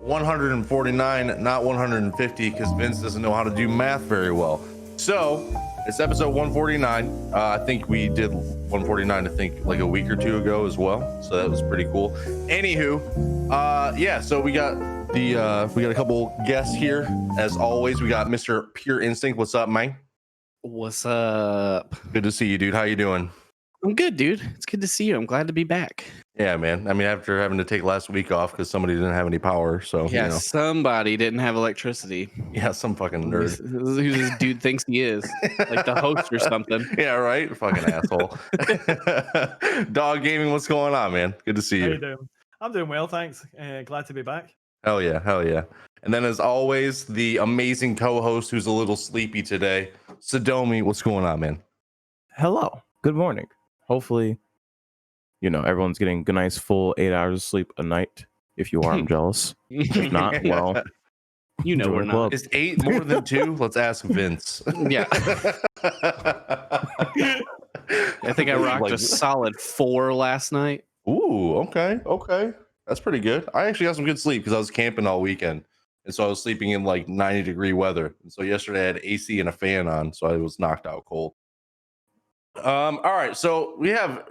149, not 150, because Vince doesn't know how to do math very well. So it's episode 149. I think we did 149, I think, like a week or two ago as well. So that was pretty cool. Anywho, yeah, so we got a couple guests here. As always, we got Mr. Pure Instinct. What's up, man? What's up? Good to see you, dude. How you doing? I'm good, dude. It's good to see you. I'm glad to be back. Yeah, man. I mean, after having to take last week off because somebody didn't have any power, so Yeah, you know. somebody didn't have electricity. Yeah, some fucking nerd. Who this dude thinks he is, like the host or something. Yeah, right. Fucking asshole. DoggGaming, what's going on, man? Good to see you. How you doing? I'm doing well, thanks. Glad to be back. Hell yeah, hell yeah. And then, as always, the amazing co-host who's a little sleepy today, Sadomi. What's going on, man? Hello. Good morning. Hopefully, everyone's getting a nice full 8 hours of sleep a night. If you are, I'm jealous. If not, well, we're not. Is 8 more than 2? Let's ask Vince. Yeah. I think I rocked a solid 4 last night. Ooh, okay. That's pretty good. I actually got some good sleep because I was camping all weekend. And so I was sleeping in like 90-degree weather. And so yesterday I had AC and a fan on, so I was knocked out cold. All right, so we have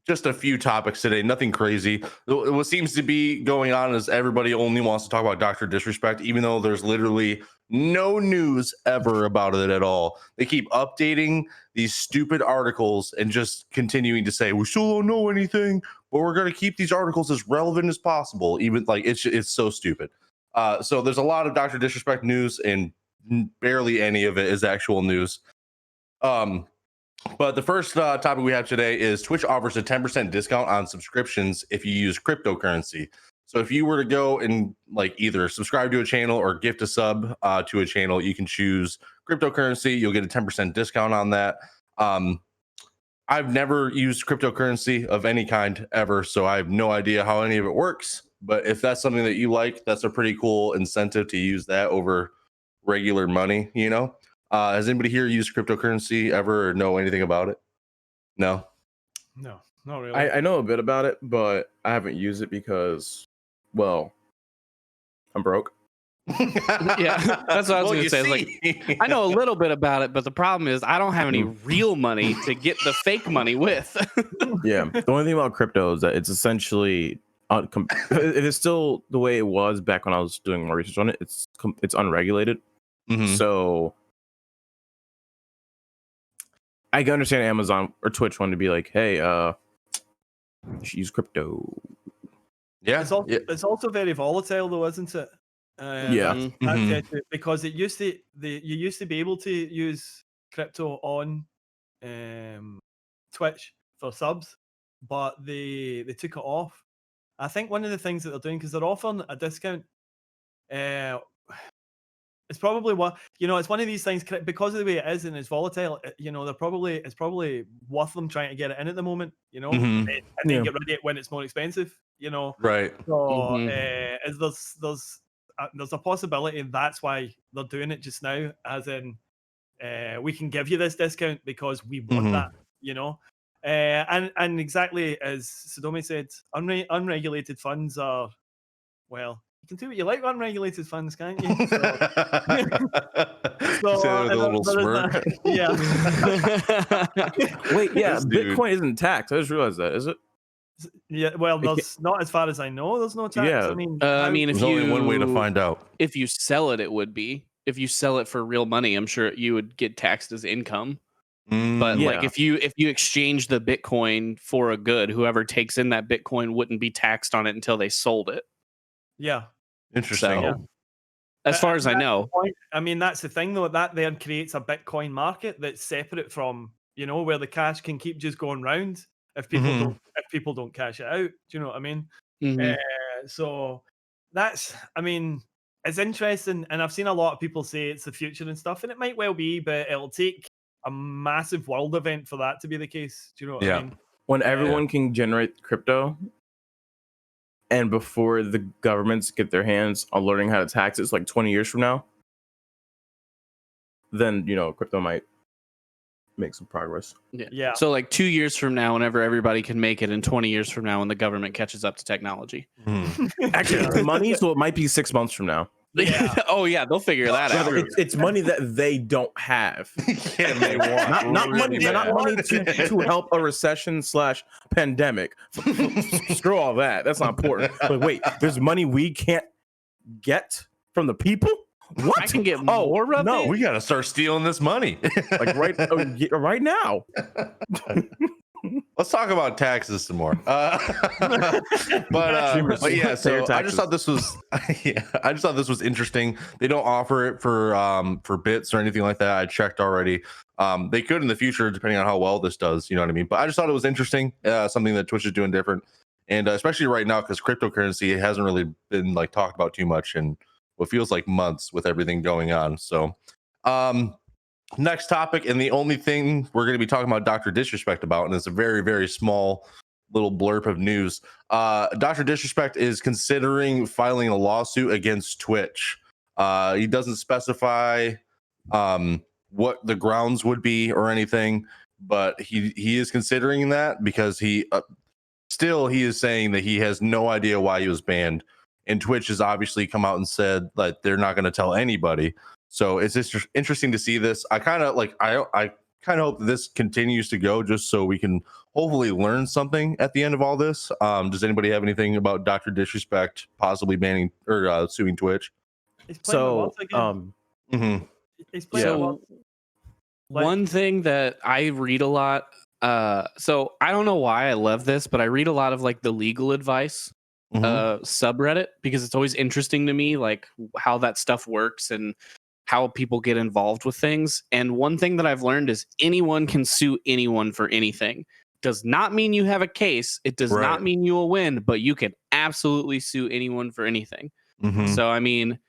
just a few topics today, nothing crazy. What seems to be going on is everybody only wants to talk about Dr. Disrespect, even though there's literally no news ever about it at all. They keep updating these stupid articles and just continuing to say, we still don't know anything, but we're going to keep these articles as relevant as possible. Even like it's so stupid. So there's a lot of Dr. Disrespect news and barely any of it is actual news. But the first topic we have today is Twitch offers a 10% discount on subscriptions if you use cryptocurrency. So if you were to go and like either subscribe to a channel or gift a sub to a channel, you can choose cryptocurrency. You'll get a 10% discount on that. I've never used cryptocurrency of any kind ever, so I have no idea how any of it works. But if that's something that you like, that's a pretty cool incentive to use that over regular money, Has anybody here used cryptocurrency ever or know anything about it? No, No, not really. I know a bit about it, but I haven't used it because, well, I'm broke. Yeah, that's what I was going to say. Like, I know a little bit about it, but the problem is I don't have any real money to get the fake money with. Yeah, the only thing about crypto is that it's essentially it is still the way it was back when I was doing more research on it. It's unregulated, so I can understand Amazon or Twitch wanting to be like, hey, you should use crypto. Yeah, it's also very volatile, though, isn't it? Yeah, because you used to be able to use crypto on Twitch for subs, but they took it off. I think one of the things that they're doing, because they're offering a discount, it's probably it's one of these things because of the way it is and it's volatile. It's probably worth them trying to get it in at the moment, and then get rid of it when it's more expensive, Right. So there's a possibility that's why they're doing it just now, as in we can give you this discount because we want that, and exactly as Sadomi said, unregulated funds are, well, you can do what you like with unregulated funds, can't you? So, with a little smirk. Yeah. Wait, yeah, Bitcoin isn't taxed. I just realized that. Is it? Yeah, well, there's not, as far as I know, there's no tax. Yeah. I mean, if there's only one way to find out. If you sell it, it would be. If you sell it for real money, I'm sure you would get taxed as income. But like if you exchange the Bitcoin for a good, whoever takes in that Bitcoin wouldn't be taxed on it until they sold it. Yeah. Interesting. So, as far as I know. I mean, that's the thing, though. That then creates a Bitcoin market that's separate from, where the cash can keep just going round if people don't cash it out. Do you know what I mean? So that's, it's interesting, and I've seen a lot of people say it's the future and stuff, and it might well be, but it'll take a massive world event for that to be the case. Do you know what I mean? When everyone can generate crypto, and before the governments get their hands on learning how to tax it, it's like 20 years from now, then crypto might make some progress. Yeah. So like 2 years from now, whenever everybody can make it, and 20 years from now, when the government catches up to technology. Actually, it's money, so it might be 6 months from now. Yeah. Oh yeah, they'll figure that out. It's money that they don't have. Yeah, they want Not money to help a recession / pandemic. Screw all that. That's not important. But wait, there's money we can't get from the people? What? I can get more of No, it? we got to start stealing this money. Like right now. Let's talk about taxes some more. But yeah, so I just thought this was I just thought this was interesting. They don't offer it for bits or anything like that. I checked already. They could in the future, depending on how well this does. You know what I mean? But I just thought it was interesting. Something that Twitch is doing different, and especially right now because cryptocurrency hasn't really been like talked about too much in what feels like months with everything going on. So, next topic, and the only thing we're going to be talking about Dr. Disrespect about, and it's a very, very small little blurb of news. Dr. Disrespect is considering filing a lawsuit against Twitch. He doesn't specify what the grounds would be or anything, but he is considering that because he is saying that he has no idea why he was banned, and Twitch has obviously come out and said that they're not going to tell anybody. So it's just interesting to see this. I kind of hope that this continues to go just so we can hopefully learn something at the end of all this. Does anybody have anything about Dr. Disrespect possibly banning or suing Twitch? So, one thing that I read a lot. So I don't know why I love this, but I read a lot of like the legal advice subreddit because it's always interesting to me, like how that stuff works and how people get involved with things. And one thing that I've learned is anyone can sue anyone for anything. Does not mean you have a case. It does not mean you will win, but you can absolutely sue anyone for anything. So, I mean,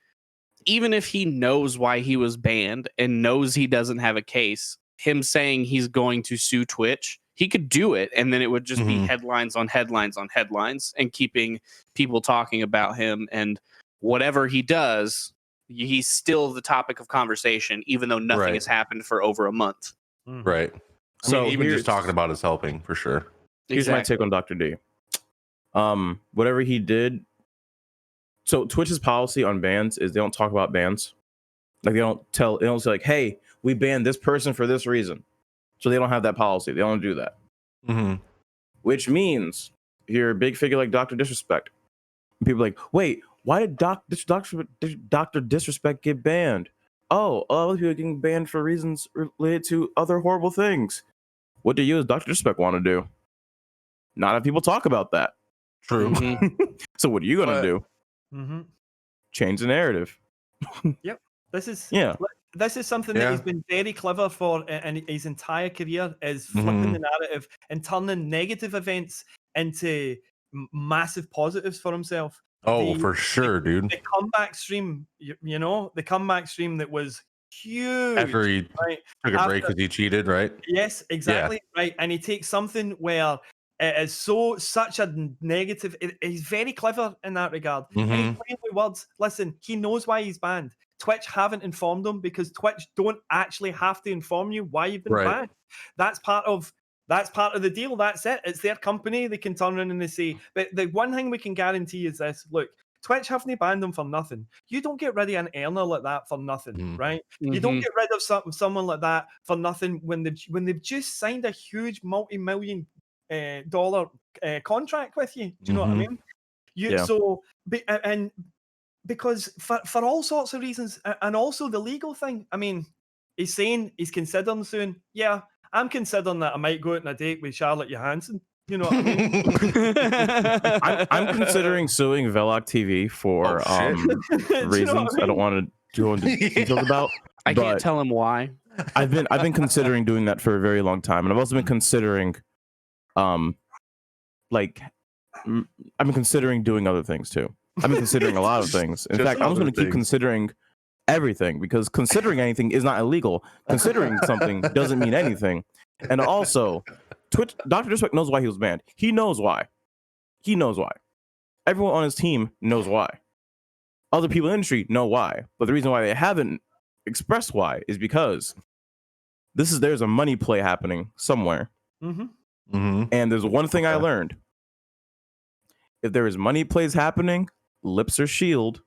even if he knows why he was banned and knows he doesn't have a case, him saying he's going to sue Twitch, he could do it. And then it would just be headlines on headlines on headlines and keeping people talking about him. And whatever he does, he's still the topic of conversation, even though nothing has happened for over a month. Right. So even just talking about is helping for sure. Here's my take on Dr. D. Whatever he did. So Twitch's policy on bans is they don't talk about bans. Like they don't say like, hey, we banned this person for this reason. So they don't have that policy. They don't do that. Which means if you're a big figure like Dr. Disrespect, people are like, wait, why did Dr. Disrespect get banned? Oh, other people are getting banned for reasons related to other horrible things. What do you as Dr. Disrespect want to do? Not have people talk about that. True. So what are you going to do? Change the narrative. Yep. This is something that he's been very clever for in his entire career, is flipping the narrative and turning negative events into massive positives for himself. For sure, dude. The comeback stream, the comeback stream that was huge. After he took a break because he cheated, right? Yes, exactly. Yeah. Right. And he takes something where it is such a negative. He's very clever in that regard. And he's playing with words. Listen, he knows why he's banned. Twitch haven't informed him because Twitch don't actually have to inform you why you've been banned. That's part of the deal. That's it. It's their company. They can turn around and they say, but the one thing we can guarantee is this: look, Twitch haven't banned them for nothing. You don't get rid of an earner like that for nothing, right? You don't get rid of someone like that for nothing when they've just signed a huge multi-million dollar contract with you. Do you know what I mean? And because for all sorts of reasons, and also the legal thing. I mean, he's saying he's considering soon. Yeah, I'm considering that I might go out on a date with Charlotte Johansson. You know what I mean? I'm considering suing Velokk TV for reasons I don't want to go into details about. I can't tell him why. I've been considering doing that for a very long time, and I've also been considering, I've been considering doing other things too. I've been considering a lot of things. In fact, I'm going to keep considering everything because considering anything is not illegal. Considering something doesn't mean anything. And also, Twitch, Dr. Disrespect knows why he was banned. He knows why. Everyone on his team knows why. Other people in the industry know why. But the reason why they haven't expressed why is because there's a money play happening somewhere. And there's one thing I learned. If there is money plays happening, lips are sealed.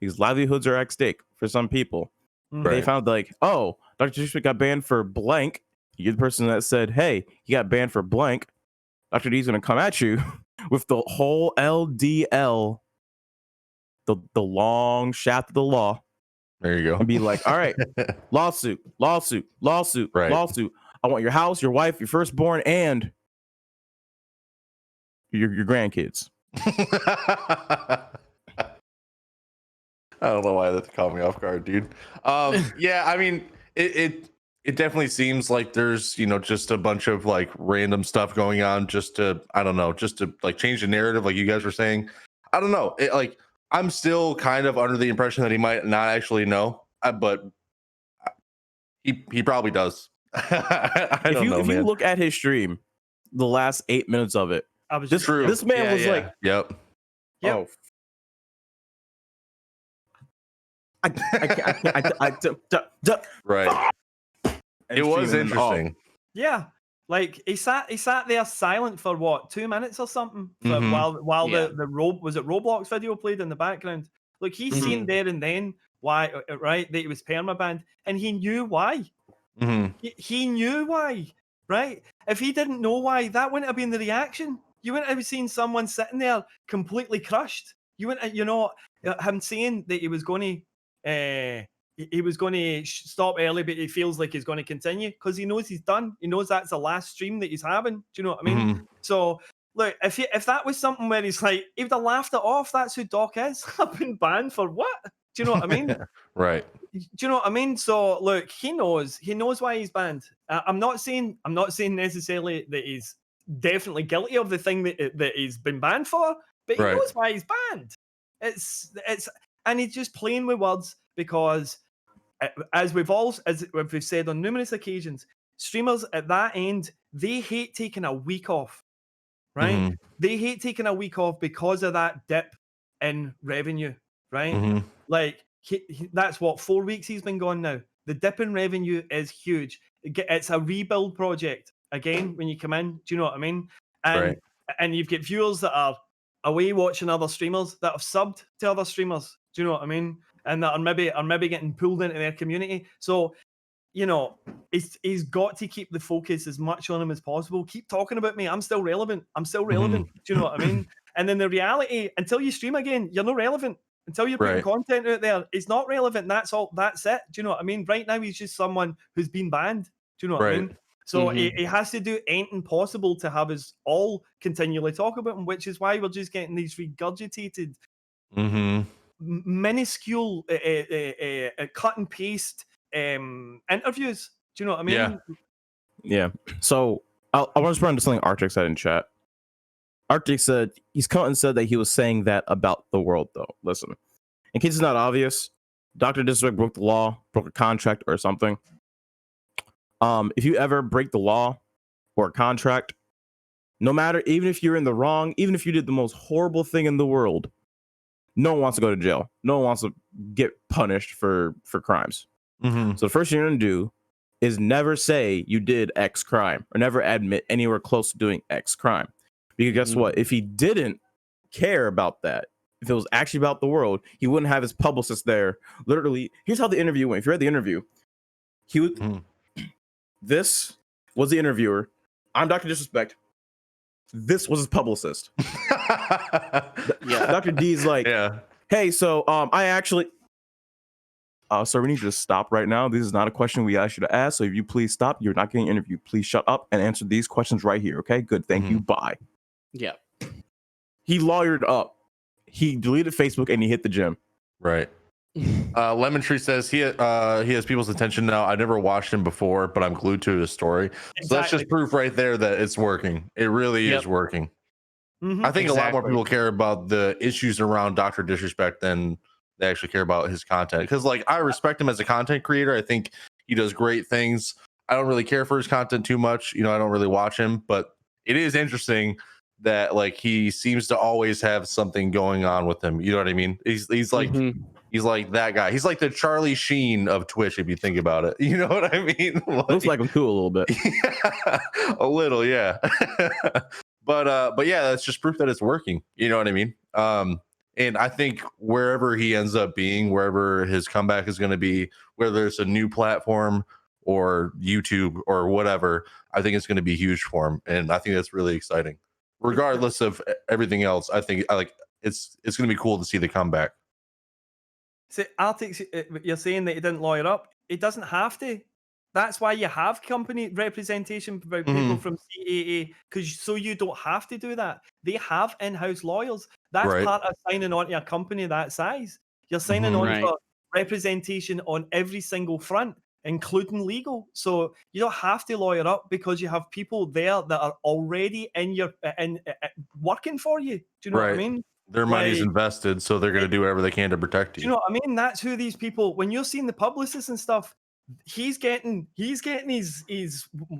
These livelihoods are at stake for some people. They found like, oh, Dr. Disrespect got banned for blank. You're the person that said, hey, he got banned for blank. Dr. D's going to come at you with the whole LDL, the long shaft of the law. There you go. And be like, all right, lawsuit. I want your house, your wife, your firstborn, and your grandkids. I don't know why that caught me off guard, dude. Yeah, I mean, it definitely seems like there's, just a bunch of like random stuff going on just to like change the narrative, like you guys were saying. I don't know. I'm still kind of under the impression that he might not actually know, but he probably does. If you look at his stream, the last 8 minutes of it, this man was like, yep. Oh, right. It was interesting. Yeah, like he sat there silent for what, 2 minutes or something, while the Roblox video played in the background. Like he's seen there and then why, right, that he was permabanned, and he knew why. He knew why, right? If he didn't know why, that wouldn't have been the reaction. You wouldn't have seen someone sitting there completely crushed. You wouldn't, him saying that he was going to stop early, but he feels like he's going to continue because he knows he's done. He knows that's the last stream that he's having. Do you know what I mean? So look, if that was something where he's like, he would have laughed it off. That's who Doc is. I've been banned for what? Do you know what I mean? Right. Do you know what I mean? So look, he knows why he's banned. I'm not saying necessarily that he's definitely guilty of the thing that he's been banned for, but he knows why he's banned. It's and he's just playing with words because, as we've said on numerous occasions, streamers at that end, they hate taking a week off, right? They hate taking a week off because of that dip in revenue, right? Like that's what, 4 weeks he's been gone now. The dip in revenue is huge. It's a rebuild project again when you come in. Do you know what I mean? And you've got viewers that are away watching other streamers that have subbed to other streamers. Do you know what I mean? And that are maybe getting pulled into their community. So, he's got to keep the focus as much on him as possible. Keep talking about me. I'm still relevant. Do you know what I mean? And then the reality, until you stream again, you're not relevant. Until you're putting content out there, it's not relevant. That's all. That's it. Do you know what I mean? Right now, he's just someone who's been banned. Do you know what I mean? So he has to do anything possible to have us all continually talk about him, which is why we're just getting these regurgitated, minuscule, cut and paste interviews. Do you know what I mean? Yeah. So I want to respond to something Arctic said in chat. Arctic said he's come and said that he was saying that about the world, though. Listen, in case it's not obvious, Dr. Disrespect broke the law, broke a contract or something. If you ever break the law or a contract, no matter, even if you're in the wrong, even if you did the most horrible thing in the world, no one wants to go to jail. No one wants to get punished for crimes. So the first thing you're going to do is never say you did X crime or never admit anywhere close to doing X crime. Because guess what? If he didn't care about that, if it was actually about the world, he wouldn't have his publicist there. Literally, here's how the interview went. If you read the interview, he would. This was the interviewer. I'm Dr. Disrespect. This was his publicist. Dr. D's like, hey, so I actually. Sir, we need you to stop right now. This is not a question we asked you to ask. So if you please stop, you're not getting interviewed. Please shut up and answer these questions right here. Okay, good. Thank you. Bye. Yeah. He lawyered up. He deleted Facebook and he hit the gym. Right. Lemon Tree says he has people's attention now. I never watched him before, but I'm glued to his story. So that's just proof right there that it's working. It really is working. I think a lot more people care about the issues around Dr. Disrespect than they actually care about his content. Because like I respect him as a content creator. I think he does great things. I don't really care for his content too much. I don't really watch him, but it is interesting that like he seems to always have something going on with him. You know what I mean? He's like, He's like that guy. He's like the Charlie Sheen of Twitch, if you think about it. You know what I mean? Looks like him too a little bit. Yeah, a little, yeah. But yeah, that's just proof that it's working. You know what I mean? And I think wherever he ends up being, wherever his comeback is going to be, whether it's a new platform or YouTube or whatever, I think it's going to be huge for him, and I think that's really exciting. Regardless of everything else, I think it's going to be cool to see the comeback. So Artix, you're saying that he didn't lawyer up. He doesn't have to. That's why you have company representation by people from CAA, because so you don't have to do that. They have in-house lawyers. That's part of signing on to a company that size. You're signing on for representation on every single front, including legal. So you don't have to lawyer up because you have people there that are already in your working for you. Do you know what I mean? Their money's invested, so they're going to do whatever they can to protect you. Do you know what I mean? That's who these people, when you're seeing the publicists and stuff, he's getting his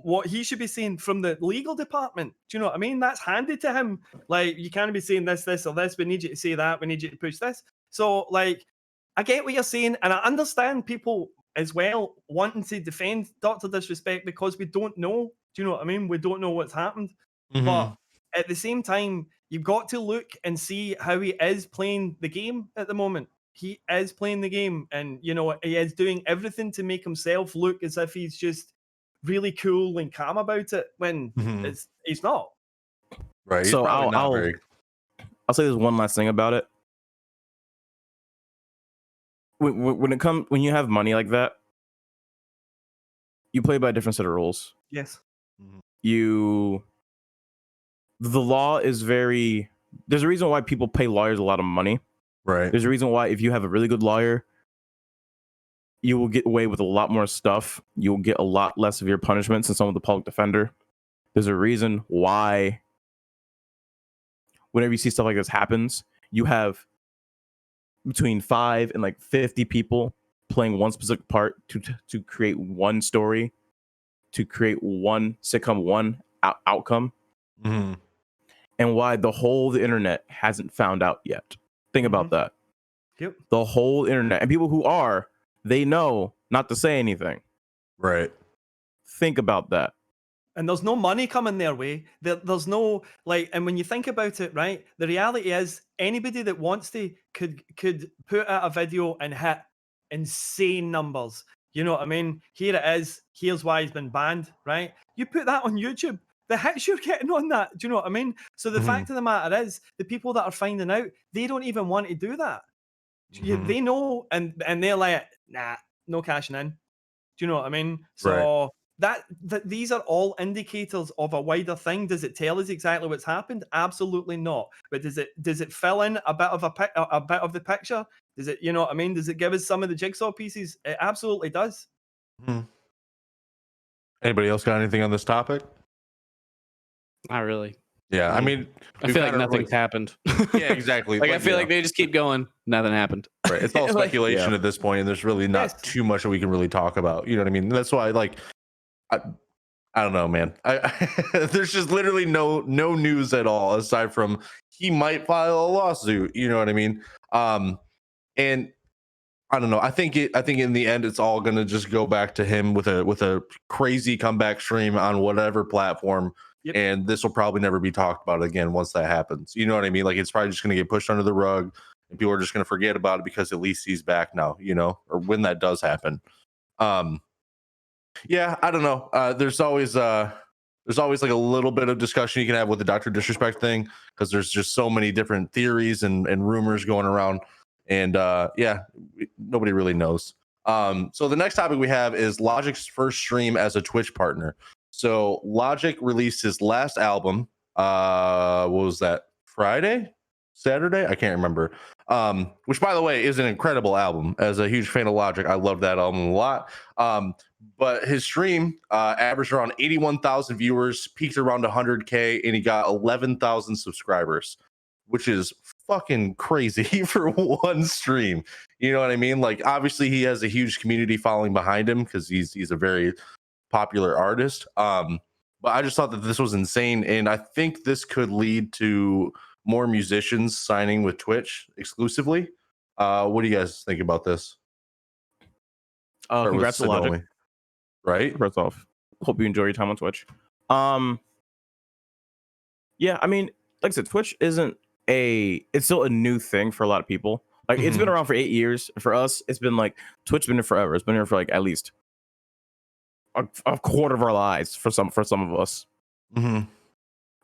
what he should be saying from the legal department. Do you know what I mean? That's handed to him. Like, you can't be saying this, or this. We need you to say that. We need you to push this. So, like, I get what you're saying, and I understand people as well wanting to defend Dr. Disrespect because we don't know. Do you know what I mean? We don't know what's happened. But at the same time, you've got to look and see how he is playing the game at the moment. He is playing the game, and you know, he is doing everything to make himself look as if he's just really cool and calm about it when he's not. Right. So I'll say this one last thing about it. When you have money like that, you play by a different set of rules. Yes. The law is very. There's a reason why people pay lawyers a lot of money. Right. There's a reason why if you have a really good lawyer, you will get away with a lot more stuff. You'll get a lot less of your punishments than some of the public defender. There's a reason why whenever you see stuff like this happens, you have between 5 and like 50 people playing one specific part to create one story, to create one sitcom, one outcome. And why the internet hasn't found out yet. Think about that. Yep. The whole internet, and people who are, they know not to say anything. Right. Think about that. And there's no money coming their way. There's no, like, and when you think about it, right, the reality is anybody that wants to could put out a video and hit insane numbers. You know what I mean? Here it is. Here's why he's been banned, right? You put that on YouTube, the hits you're getting on that. Do you know what I mean? So the fact of the matter is, the people that are finding out, they don't even want to do that. They know, and they're like, nah, no cashing in. Do you know what I mean? So that these are all indicators of a wider thing. Does it tell us exactly what's happened? Absolutely not. But does it fill in a bit of a bit of the picture? Does it, you know what I mean? Does it give us some of the jigsaw pieces? It absolutely does. Anybody else got anything on this topic? Not really. Yeah, I mean, I feel like nothing's happened. Yeah, exactly. Like I feel like they just keep going. Nothing happened. Right. It's all speculation at this point, and there's really not too much that we can really talk about. You know what I mean? That's why, like, I don't know, man. There's just literally no news at all aside from he might file a lawsuit. You know what I mean? And I don't know. I think in the end, it's all gonna just go back to him with a crazy comeback stream on whatever platform. Yep. And this will probably never be talked about again once that happens. You know what I mean? Like, it's probably just going to get pushed under the rug and people are just going to forget about it because at least he's back now, you know, or when that does happen. Yeah, I don't know. There's always like a little bit of discussion you can have with the Dr. Disrespect thing because there's just so many different theories and rumors going around. And nobody really knows. So the next topic we have is Logic's first stream as a Twitch partner. So Logic released his last album. What was that? Saturday? I can't remember. Which, by the way, is an incredible album. As a huge fan of Logic, I love that album a lot. But his stream averaged around 81,000 viewers, peaked around 100K, and he got 11,000 subscribers, which is fucking crazy for one stream. You know what I mean? Like, obviously, he has a huge community following behind him because he's a very popular artist. But I just thought that this was insane, and I think this could lead to more musicians signing with Twitch exclusively. What do you guys think about this? Start with Congrats to Logic. Sadomi. Right? First off, hope you enjoy your time on Twitch. Yeah, I mean, like I said, Twitch it's still a new thing for a lot of people. Like it's been around for 8 years. For us, it's been like Twitch been here forever. It's been here for like at least a quarter of our lives for some of us.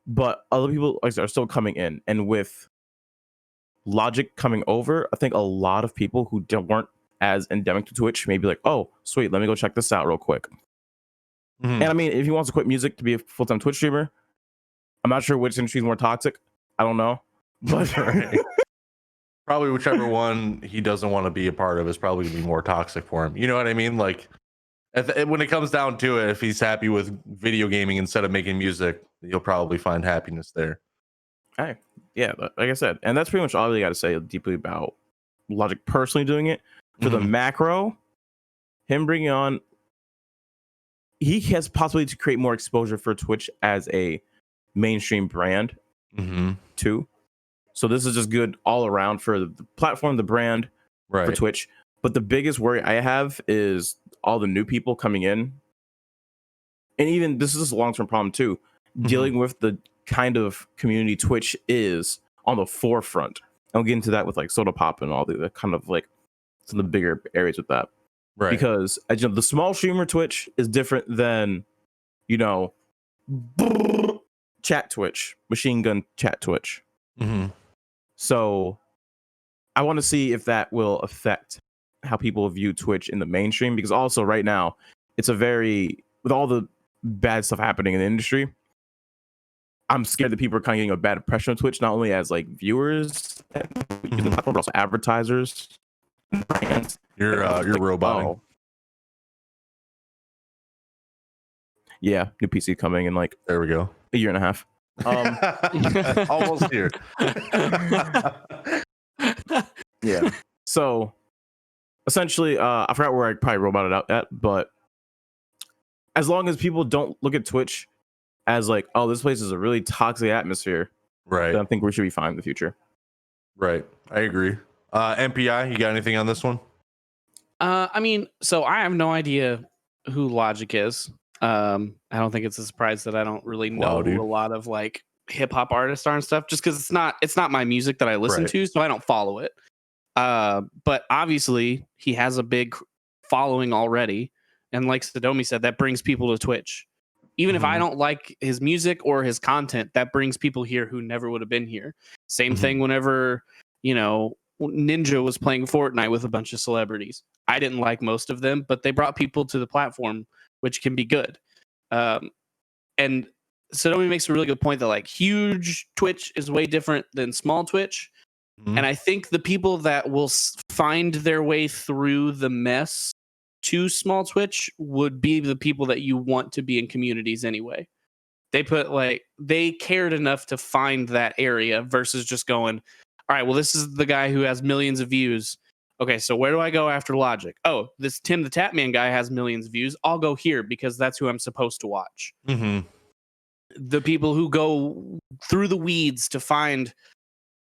But other people are still coming in, and with Logic coming over, I think a lot of people who weren't as endemic to Twitch maybe like, oh, sweet, let me go check this out real quick. And I mean, if he wants to quit music to be a full-time Twitch streamer, I'm not sure which industry is more toxic. I don't know, but probably whichever one he doesn't want to be a part of is probably gonna be more toxic for him. You know what I mean? Like, when it comes down to it, if he's happy with video gaming instead of making music, you'll probably find happiness there. Hey, yeah, like I said, and that's pretty much all I really got to say deeply about Logic personally doing it. For the macro, him bringing on, he has possibility to create more exposure for Twitch as a mainstream brand too. So this is just good all around for the platform, the brand, for Twitch. But the biggest worry I have is all the new people coming in, and even this is a long-term problem too, dealing with the kind of community Twitch is on the forefront. I'll get into that with like Sodapoppin and all the kind of like some of the bigger areas with that, because as you know, the small streamer Twitch is different than, you know, chat Twitch, machine gun chat Twitch. So I want to see if that will affect how people view Twitch in the mainstream, because also right now it's with all the bad stuff happening in the industry, I'm scared that people are kind of getting a bad impression of Twitch, not only as like viewers, but also advertisers, brands. You're roboting. Oh. Yeah, new PC coming in like there we go, a year and a half. Almost here. Yeah. So essentially, I forgot where I probably roboted out at, but as long as people don't look at Twitch as like, oh, this place is a really toxic atmosphere, then I think we should be fine in the future. Right. I agree. MPI, you got anything on this one? I mean, so I have no idea who Logic is. I don't think it's a surprise that I don't really know who a lot of like hip hop artists are and stuff, just because it's not my music that I listen to, so I don't follow it. But obviously he has a big following already, and like Sadomi said, that brings people to Twitch. Even if I don't like his music or his content, that brings people here who never would have been here. Same thing whenever, you know, Ninja was playing Fortnite with a bunch of celebrities. I didn't like most of them, but they brought people to the platform, which can be good. And Sadomi makes a really good point that like huge Twitch is way different than small Twitch. And I think the people that will find their way through the mess to small Twitch would be the people that you want to be in communities anyway. They cared enough to find that area versus just going, all right, well, this is the guy who has millions of views. Okay, so where do I go after Logic? Oh, this Tim the Tapman guy has millions of views. I'll go here because that's who I'm supposed to watch. The people who go through the weeds to find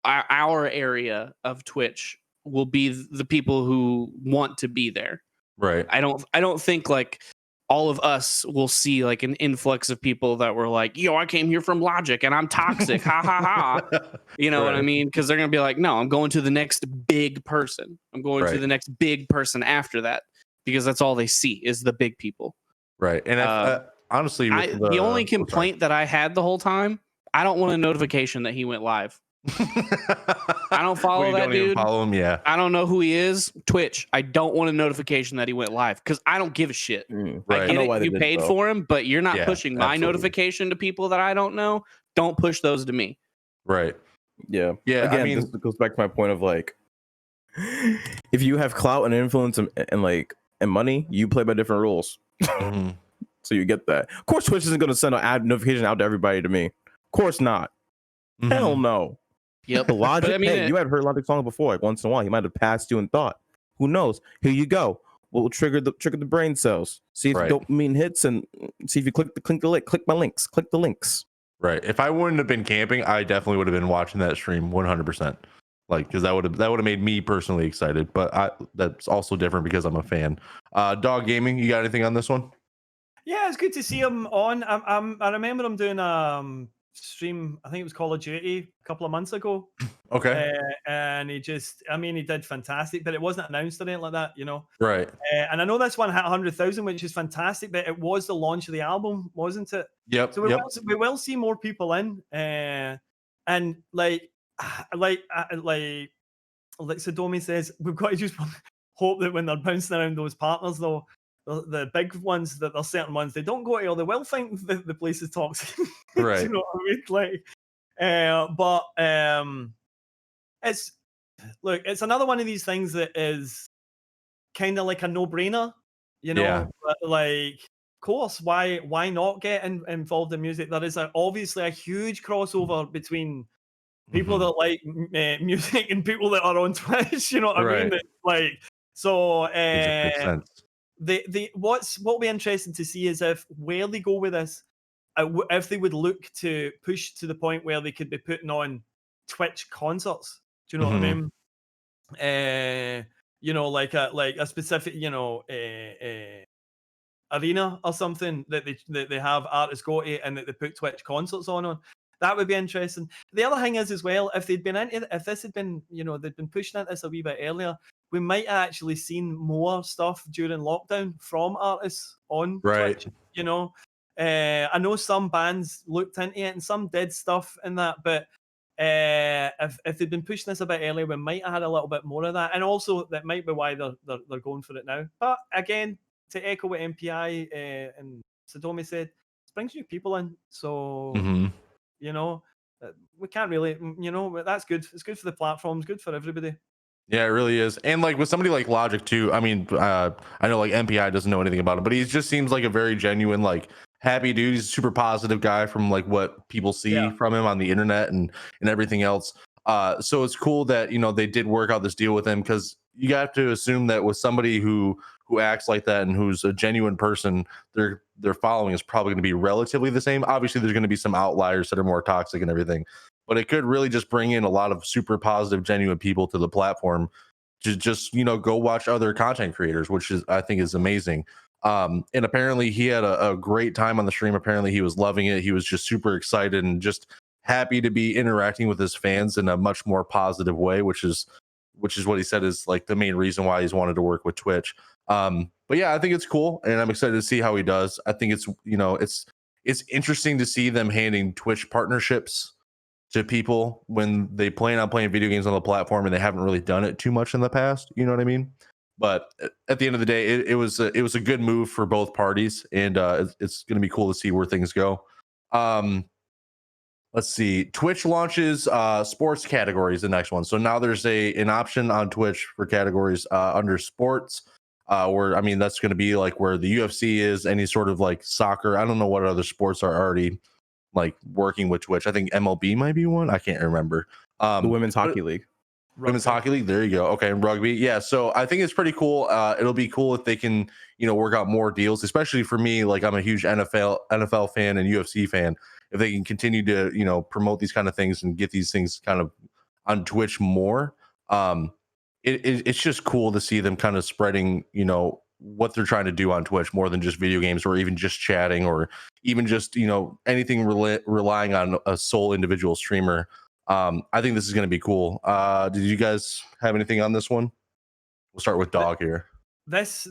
our area of Twitch will be the people who want to be there. Right. I don't think like all of us will see like an influx of people that were like, yo, I came here from Logic and I'm toxic. Ha ha ha. You know what I mean? Because they're going to be like, no, I'm going to the next big person. I'm going to the next big person after that, because that's all they see is the big people. Right. And honestly, the only complaint that I had the whole time, I don't want a notification that he went live. I don't follow that dude. Follow him, yeah. I don't know who he is. Twitch. I don't want a notification that he went live because I don't give a shit. I get it. You paid for him, but you're not pushing my notification to people that I don't know. Don't push those to me. Right. Yeah. Yeah. Again, I mean, this goes back to my point of like, if you have clout and influence and money, you play by different rules. So you get that. Of course, Twitch isn't going to send an ad notification out to everybody to me. Of course not. Hell no. Yep. The Logic, hey, you might have heard Logic song before. Like once in a while, he might have passed you and thought, who knows? Here you go. We'll trigger the brain cells. See if dopamine hits and see if you click my links. Click the links. Right. If I wouldn't have been camping, I definitely would have been watching that stream 100%. like because that would have made me personally excited. But that's also different because I'm a fan. DoggGaming, you got anything on this one? Yeah, it's good to see him on. I remember him doing stream. I think it was Call of Duty a couple of months ago. Okay. And he did fantastic, but it wasn't announced or anything like that, Right. And I know this one hit 100,000, which is fantastic, but it was the launch of the album, wasn't it? Yep. So we will see more people in, and like Sadomi says, we've got to just hope that when they're bouncing around those partners, though, the big ones, that there's certain ones they don't go to, or they will think the place is toxic. Right. You know what I mean? But it's another one of these things that is kind of like a no-brainer, Yeah. But like, of course, why not get involved in music? There is obviously a huge crossover between people that like music and people that are on Twitch. You know what I mean? Like, so Makes sense. What'll be interesting to see is where they go with this. If they would look to push to the point where they could be putting on Twitch concerts. Do you know what I mean? Like a specific, arena or something that they have artists go to and that they put Twitch concerts on. That would be interesting. The other thing is as well, if this had been, they'd been pushing at this a wee bit earlier, we might have actually seen more stuff during lockdown from artists on Twitch. I know some bands looked into it and some did stuff in that, but if they'd been pushing this a bit earlier, we might have had a little bit more of that, and also that might be why they're going for it now. But again, to echo what MPI and Sadomi said, it brings new people in, so we can't really, that's good. It's good for the platforms, good for everybody. Yeah, it really is. And like with somebody like Logic too, I mean, I know like MPI doesn't know anything about it, but he just seems like a very genuine, like happy dude. He's a super positive guy from like what people see from him on the internet and everything else. So it's cool that, they did work out this deal with him, because you got to assume that with somebody who acts like that and who's a genuine person, their following is probably going to be relatively the same. Obviously, there's going to be some outliers that are more toxic and everything, but it could really just bring in a lot of super positive, genuine people to the platform to just, go watch other content creators, which I think is amazing. And apparently he had a great time on the stream. Apparently he was loving it. He was just super excited and just happy to be interacting with his fans in a much more positive way, which is what he said is like the main reason why he's wanted to work with Twitch. But yeah, I think it's cool, and I'm excited to see how he does. I think it's, it's interesting to see them handing Twitch partnerships to people when they plan on playing video games on the platform and they haven't really done it too much in the past. You know what I mean? But at the end of the day, it was a good move for both parties, and it's going to be cool to see where things go. Let's see. Twitch launches sports categories, the next one. So now there's an option on Twitch for categories under sports, where, I mean, that's going to be like where the UFC is, any sort of like soccer. I don't know what other sports are already like working with Twitch. I think MLB might be one. I can't remember. The Women's Hockey League. Women's Hockey League. There you go. Okay. And rugby. Yeah. So I think it's pretty cool. It'll be cool if they can, work out more deals, especially for me. Like, I'm a huge NFL fan and UFC fan. If they can continue to, promote these kind of things and get these things kind of on Twitch more, it's just cool to see them kind of spreading, what they're trying to do on Twitch more than just video games, or even just chatting, or even just, anything relying on a sole individual streamer. I think this is going to be cool. Did you guys have anything on this one? We'll start with Dogg here. This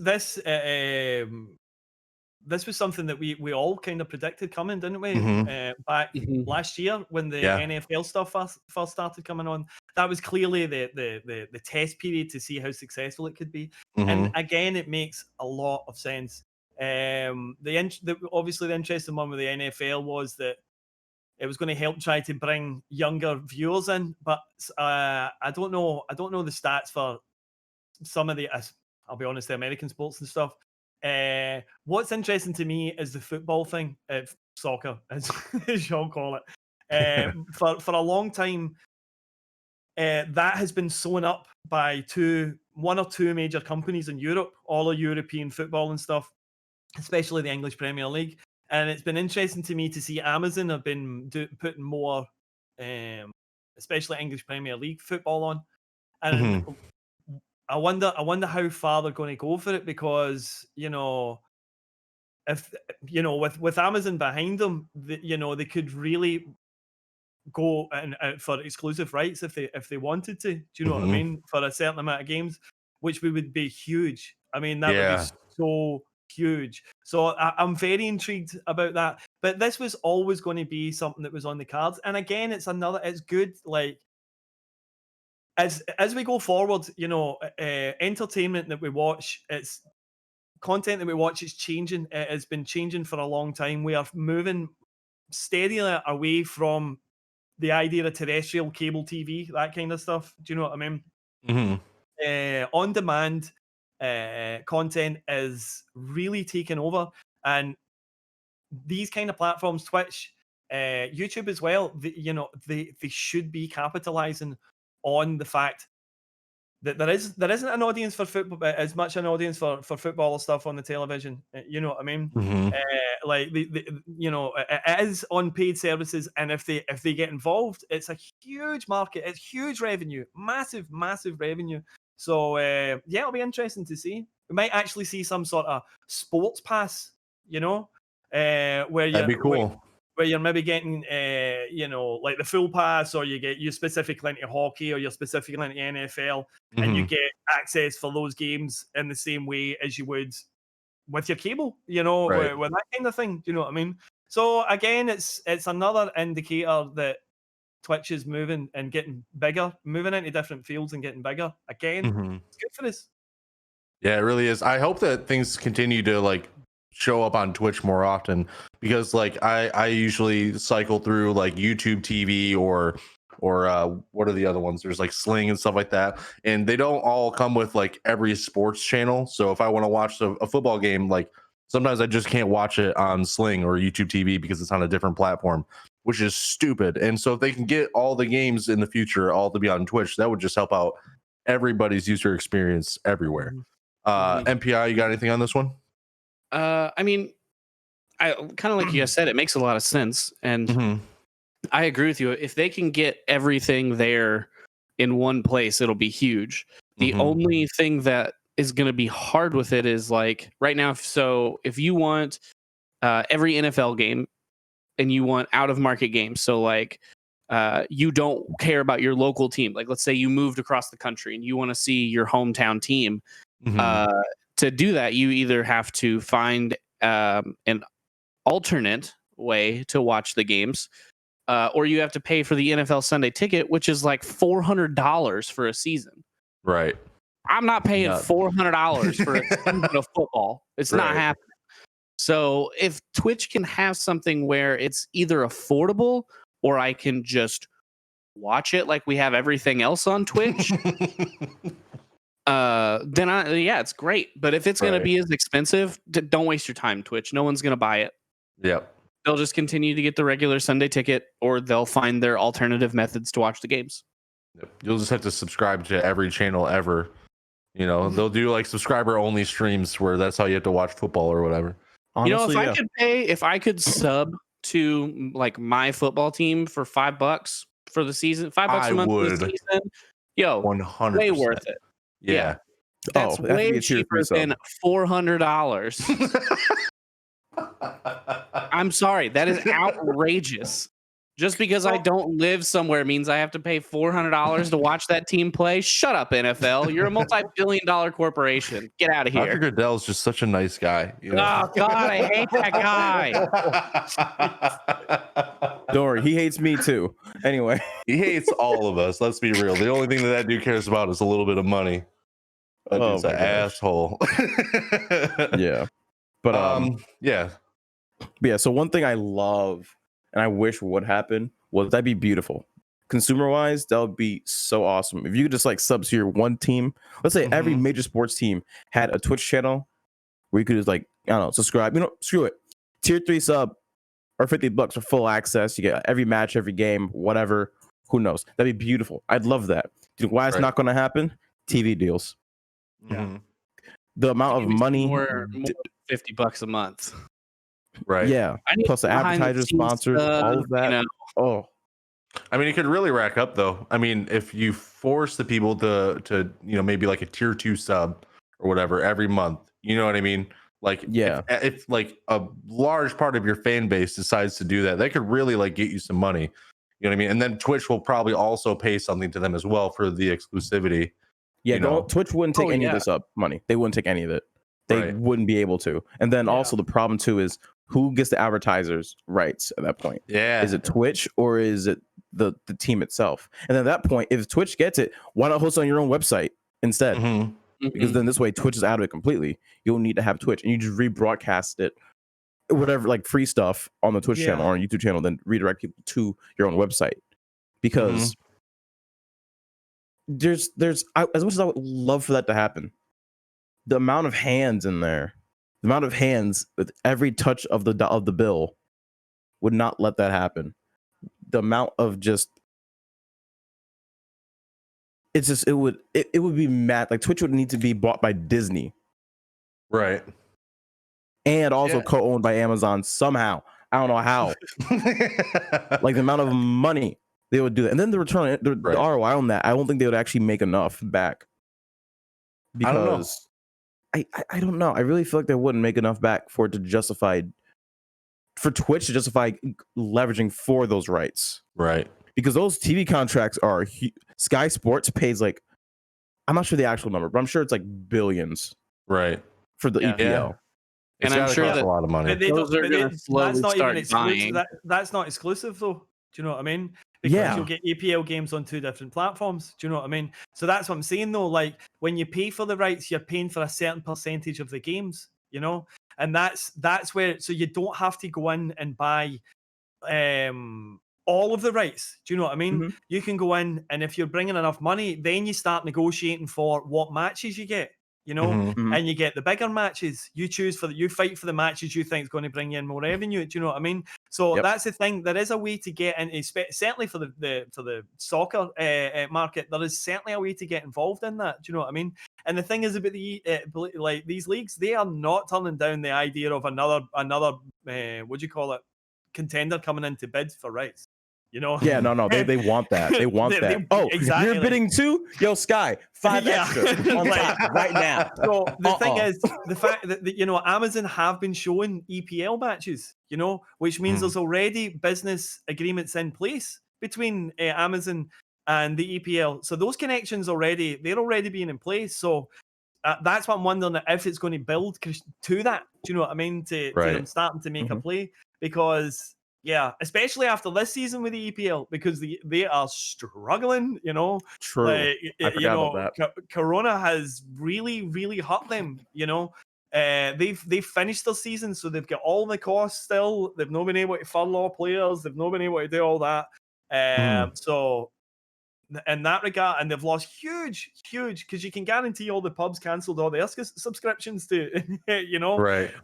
was something that we all kind of predicted coming, didn't we? Back last year when the NFL stuff first started coming on. That was clearly the test period to see how successful it could be. And again, it makes a lot of sense. Obviously the interesting one with the NFL was that it was going to help try to bring younger viewers in, but I don't know the stats for some of the, I'll be honest, the American sports and stuff. What's interesting to me is the football thing, soccer, as y'all call it. For a long time, that has been sewn up by one or two major companies in Europe, all of European football and stuff, especially the English Premier League. And it's been interesting to me to see Amazon have been putting more especially English Premier League football on, and I wonder how far they're going to go for it, because if with Amazon behind them, they could really go and for exclusive rights if they wanted to. Do you know what I mean? For a certain amount of games, which would be huge. I mean, that would be so huge. So I'm very intrigued about that. But this was always going to be something that was on the cards. And again, it's good. Like, as we go forward, entertainment that we watch, it's content that we watch is changing. It has been changing for a long time. We are moving steadily away from the idea of terrestrial cable TV, that kind of stuff. Do you know what I mean? On-demand content is really taking over, and these kind of platforms, Twitch, YouTube as well, they should be capitalizing on the fact that there isn't an audience for football, as much an audience for football stuff on the television. You know what I mean? Like it is on paid services, and if they get involved, it's a huge market, it's huge revenue, massive revenue. So it'll be interesting to see. We might actually see some sort of sports pass, where that'd be cool. Where you're maybe getting, like the full pass, or you're specifically into hockey, or you're specifically into NFL, and you get access for those games in the same way as you would with your cable, with that kind of thing. Do you know what I mean? So again, it's another indicator that Twitch is moving and getting bigger, moving into different fields and getting bigger. Again, it's good for us. Yeah, it really is. I hope that things continue to show up on Twitch more often, because I usually cycle through YouTube TV or what are the other ones? There's Sling and stuff like that, and they don't all come with every sports channel. So if I want to watch a football game, sometimes I just can't watch it on Sling or YouTube TV because it's on a different platform, which is stupid. And so if they can get all the games in the future all to be on Twitch, that would just help out everybody's user experience everywhere. MPI, you got anything on this one? I mean, I kind of like you guys said, it makes a lot of sense, and I agree with you. If they can get everything there in one place, it'll be huge. The only thing that is going to be hard with it is right now. So if you want every NFL game and you want out of market games, so you don't care about your local team. Let's say you moved across the country and you want to see your hometown team. To do that, you either have to find an alternate way to watch the games, or you have to pay for the NFL Sunday ticket, which is $400 for a season. Right. I'm not paying $400 for a season of football. It's not happening. So if Twitch can have something where it's either affordable, or I can just watch it like we have everything else on Twitch, then it's great. But if it's going to be as expensive, don't waste your time, Twitch. No one's going to buy it. Yep. They'll just continue to get the regular Sunday ticket, or they'll find their alternative methods to watch the games. Yep. You'll just have to subscribe to every channel ever. They'll do subscriber only streams where that's how you have to watch football or whatever. Honestly, if I could sub to my football team for $5 for the season, $5 a month for the season, 100%. way worth it. Yeah. That's way cheaper than $400. I'm sorry, that is outrageous. Just because I don't live somewhere means I have to pay $400 to watch that team play? Shut up, NFL. You're a multi-billion-dollar corporation. Get out of here. Dr. Goodell's just such a nice guy. Oh, God, I hate that guy. Don't worry, he hates me too. Anyway. He hates all of us. Let's be real. The only thing that dude cares about is a little bit of money. That dude's an asshole. Yeah. But yeah, so one thing I love and I wish would happen was that'd be beautiful. Consumer wise, that would be so awesome. If you could just sub to your one team, let's say every major sports team had a Twitch channel where you could just subscribe. Screw it. Tier 3 sub or $50 for full access. You get every match, every game, whatever. Who knows? That'd be beautiful. I'd love that. Dude, why it's not going to happen? TV deals. Yeah. The amount of money, more $50 a month. Right. Yeah. Plus the advertisers, sponsors, all of that. Oh, I mean, it could really rack up though. I mean, if you force the people to maybe like a tier 2 sub or whatever every month, you know what I mean? Like, if like a large part of your fan base decides to do that, that could really like get you some money. You know what I mean? And then Twitch will probably also pay something to them as well for the exclusivity. Yeah, Twitch wouldn't take any of this up money. They wouldn't take any of it. They wouldn't be able to. And then also the problem too is who gets the advertisers' rights at that point? Yeah. Is it Twitch or is it the team itself? And then at that point, if Twitch gets it, why not host on your own website instead? Because then this way Twitch is out of it completely. You'll need to have Twitch and you just rebroadcast it, whatever, like free stuff on the Twitch channel or on YouTube channel, then redirect people to your own website. Because there's as much as I would love for that to happen, the amount of hands in there, the amount of hands with every touch of the bill would not let that happen. The amount of it would be mad. Like Twitch would need to be bought by Disney, right? And also co-owned by Amazon somehow. I don't know how. Like the amount of money they would do that, and then the return, the ROI on that, I don't think they would actually make enough back. Because I don't know. I really feel like they wouldn't make enough back for it to justify, for Twitch to justify leveraging for those rights. Right. Because those TV contracts are Sky Sports pays like, I'm not sure the actual number, but I'm sure it's like billions. Right. For the EPL. Yeah. And I'm sure that's a lot of money. That's not even exclusive. That's not exclusive though. Do you know what I mean? Because you'll get EPL games on 2 different platforms. Do you know what I mean? So that's what I'm saying though. Like when you pay for the rights, you're paying for a certain percentage of the games, you know? And that's where, so you don't have to go in and buy all of the rights. Do you know what I mean? You can go in, and if you're bringing enough money, then you start negotiating for what matches you get. You know, and you get the bigger matches. You fight for the matches you think is going to bring you in more revenue. Do you know what I mean? So that's the thing. There is a way to get in, certainly for the soccer market. There is certainly a way to get involved in that. Do you know what I mean? And the thing is about like these leagues, they are not turning down the idea of another what do you call it, contender coming in to bid for rights. You know? Yeah, no, they want that. They want that. Exactly. You're bidding too? Yo, Sky, 5 extra on top right now. So the thing is, the fact that Amazon have been showing EPL matches, which means there's already business agreements in place between Amazon and the EPL. So those connections they're already being in place. So that's what I'm wondering, if it's going to build to that. Do you know what I mean? To them starting to make a play, because. Yeah, especially after this season with the EPL, because they are struggling, True. Like, I forgot about that. Corona has really, really hurt them, They've finished their season, so they've got all the costs still. They've not been able to furlough players. They've not been able to do all that. So in that regard, and they've lost huge, because you can guarantee all the pubs cancelled all their subscriptions to,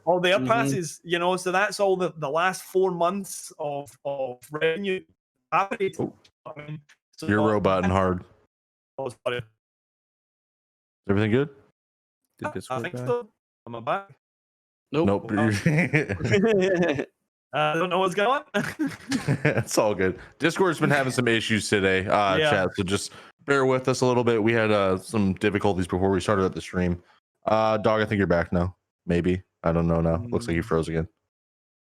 all their passes, so that's all the last 4 months of revenue. So you're roboting hard. Oh, sorry. Is everything good? I think so. Am I back? Nope. I don't know what's going on. It's all good. Discord's been having some issues today, chat. So just bear with us a little bit. We had some difficulties before we started at the stream. Dog, I think you're back now. Maybe. I don't know now. Looks like you froze again.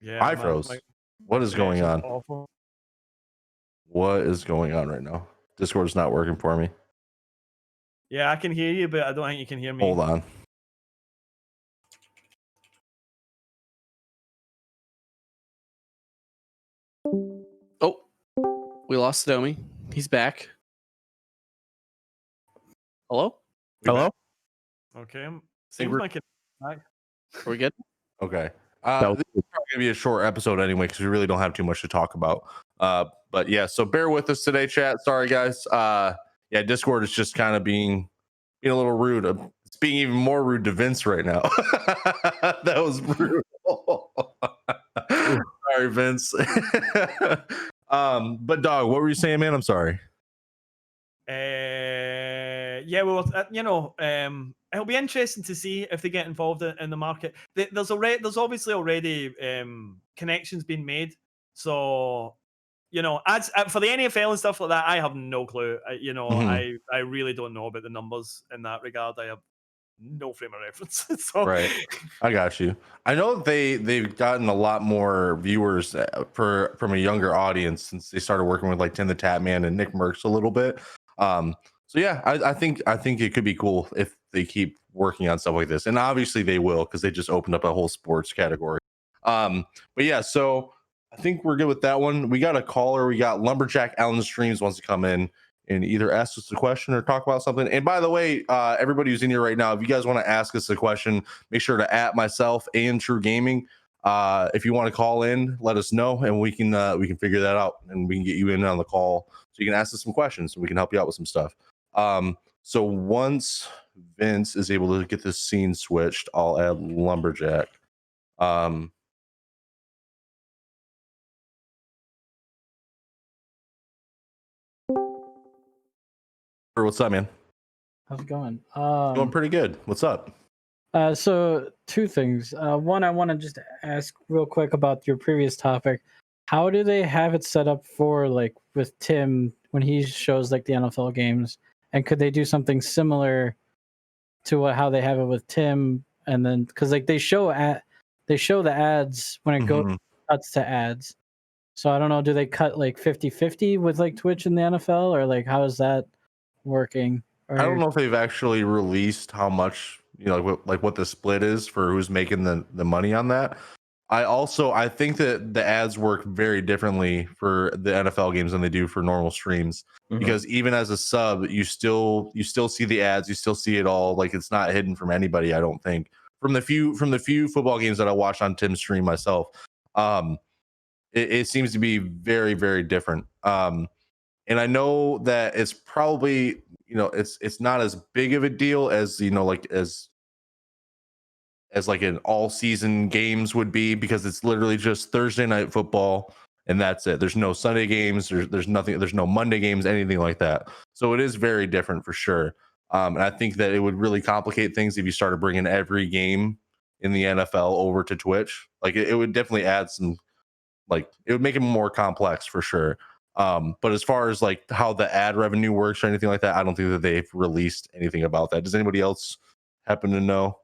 Yeah, I froze. What is going on? Awful. What is going on right now? Discord's not working for me. Yeah, I can hear you, but I don't think you can hear me. Hold on. Oh, we lost Sadomi. He's back. Hello? Okay. Seems like it. Are we good? Okay. This is probably going to be a short episode anyway, because we really don't have too much to talk about. But yeah, so bear with us today, chat. Sorry, guys. Discord is just kind of being a little rude. It's being even more rude to Vince right now. That was brutal. Sorry, Vince. But Dog, what were you saying, man? I'm sorry. It'll be interesting to see if they get involved in the market. There's obviously already connections being made. So as for the NFL and stuff like that, I have no clue. Mhm. I really don't know about the numbers in that regard. I have no frame of reference. So Right. I got you. I know they've gotten a lot more viewers from a younger audience since they started working with like Tim the Tatman and Nick Merckx a little bit. So yeah, I think it could be cool if they keep working on stuff like this, and obviously they will because they just opened up a whole sports category. But yeah, so I think we're good with that one. We got a caller. We got Lumberjack Allen Streams wants to come in and either ask us a question or talk about something. And by the way, everybody who's in here right now, if you guys want to ask us a question, make sure to @ myself and TRUgaming. If you want to call in, let us know, and we can figure that out, and we can get you in on the call so you can ask us some questions, and we can help you out with some stuff. So once Vince is able to get this scene switched, I'll add Lumberjack. What's up, man? How's it going? Going pretty good. What's up? So two things. One, I want to just ask real quick about your previous topic. How do they have it set up for like with Tim when he shows like the NFL games? And could they do something similar to how they have it with Tim? And then because like they show the ads when it goes cuts to ads. So I don't know, do they cut like 50-50 with like Twitch and the NFL, or like how is that working? Or I don't know if they've actually released how much, what the split is for who's making the money on that. I think that the ads work very differently for the NFL games than they do for normal streams, because even as a sub, you still see the ads, you still see it all. Like it's not hidden from anybody, I don't think. From the few football games that I watched on Tim's stream myself, it seems to be very, very different. And I know that it's probably, it's not as big of a deal as, as like an all season games would be, because it's literally just Thursday night football and that's it. There's no Sunday games. There's nothing. There's no Monday games, anything like that. So it is very different for sure. And I think that it would really complicate things if you started bringing every game in the NFL over to Twitch. Like it would definitely add some, like it would make it more complex for sure. But as far as like how the ad revenue works or anything like that, I don't think that they've released anything about that. Does anybody else happen to know?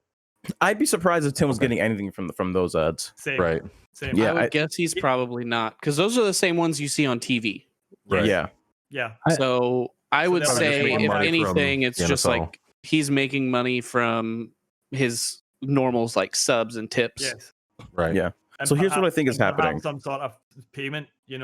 I'd be surprised if Tim was getting anything from those ads. Same. Right. Same. Yeah, I would guess he's probably not, because those are the same ones you see on TV. Right. Yeah. Yeah. So I would they'll say, just make if money anything, from it's the just NFL. like he's making money from his normals like subs and tips. Yes. Right. Yeah. And So here's what I perhaps- think is and perhaps happening. Some sort of payment, From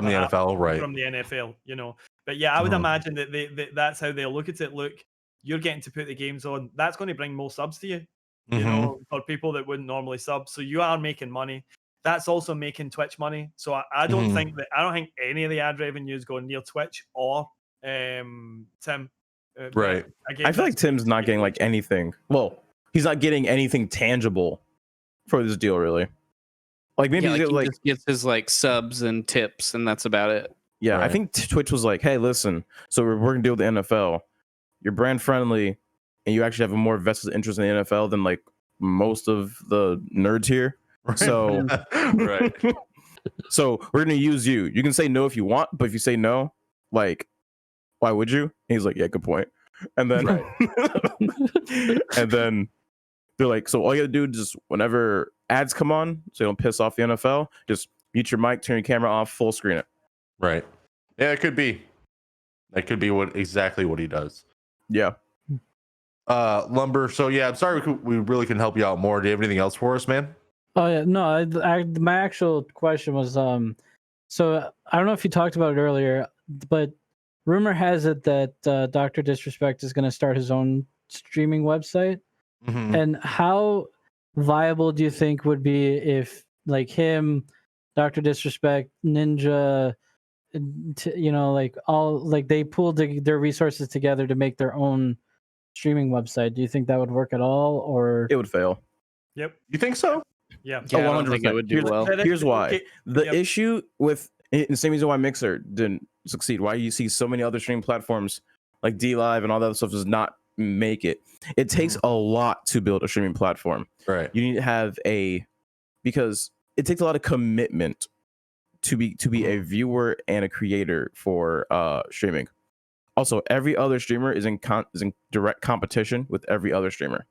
the perhaps NFL, right. From the NFL, But yeah, I would imagine that that's how they'll look at it. Look, you're getting to put the games on. That's going to bring more subs to you, for people that wouldn't normally sub. So you are making money. That's also making Twitch money. So I don't think any of the ad revenue is going near Twitch or Tim. Right. Again, I feel like Tim's not getting like anything. Well, he's not getting anything tangible for this deal, really. Like maybe Yeah, he's he like just gets his like subs and tips, and that's about it. yeah. I Right. think Twitch was like, hey, listen, so we're gonna deal with the NFL. You're brand friendly, and you actually have a more vested interest in the NFL than like most of the nerds here. So right. So we're gonna use you. You can say no if you want, but if you say no, like, why would you? And he's like, yeah, good point. And then, and then they're like, so all you gotta do is just whenever ads come on, so you don't piss off the NFL, just mute your mic, turn your camera off, full screen it. Right. Yeah, it could be. That could be exactly what he does. Yeah. Lumber. So yeah, I'm sorry we really can help you out more. Do you have anything else for us, man? Oh yeah, no. My actual question was, so I don't know if you talked about it earlier, but rumor has it that Dr. Disrespect is going to start his own streaming website. And how viable do you think would be if like him, Dr. Disrespect, Ninja, like all like they pooled their resources together to make their own streaming website? Do you think that would work at all, or It would fail. Yep. You think so? Yeah. Yeah, I don't think it 100%. would do well. Here's why. Okay. The Yep. issue with the same reason why Mixer didn't succeed, why you see so many other streaming platforms like D Live and all that other stuff does not make it. It takes a lot to build a streaming platform. Right. You need to have because it takes a lot of commitment to be a viewer and a creator for streaming. Also, every other streamer is in direct competition with every other streamer.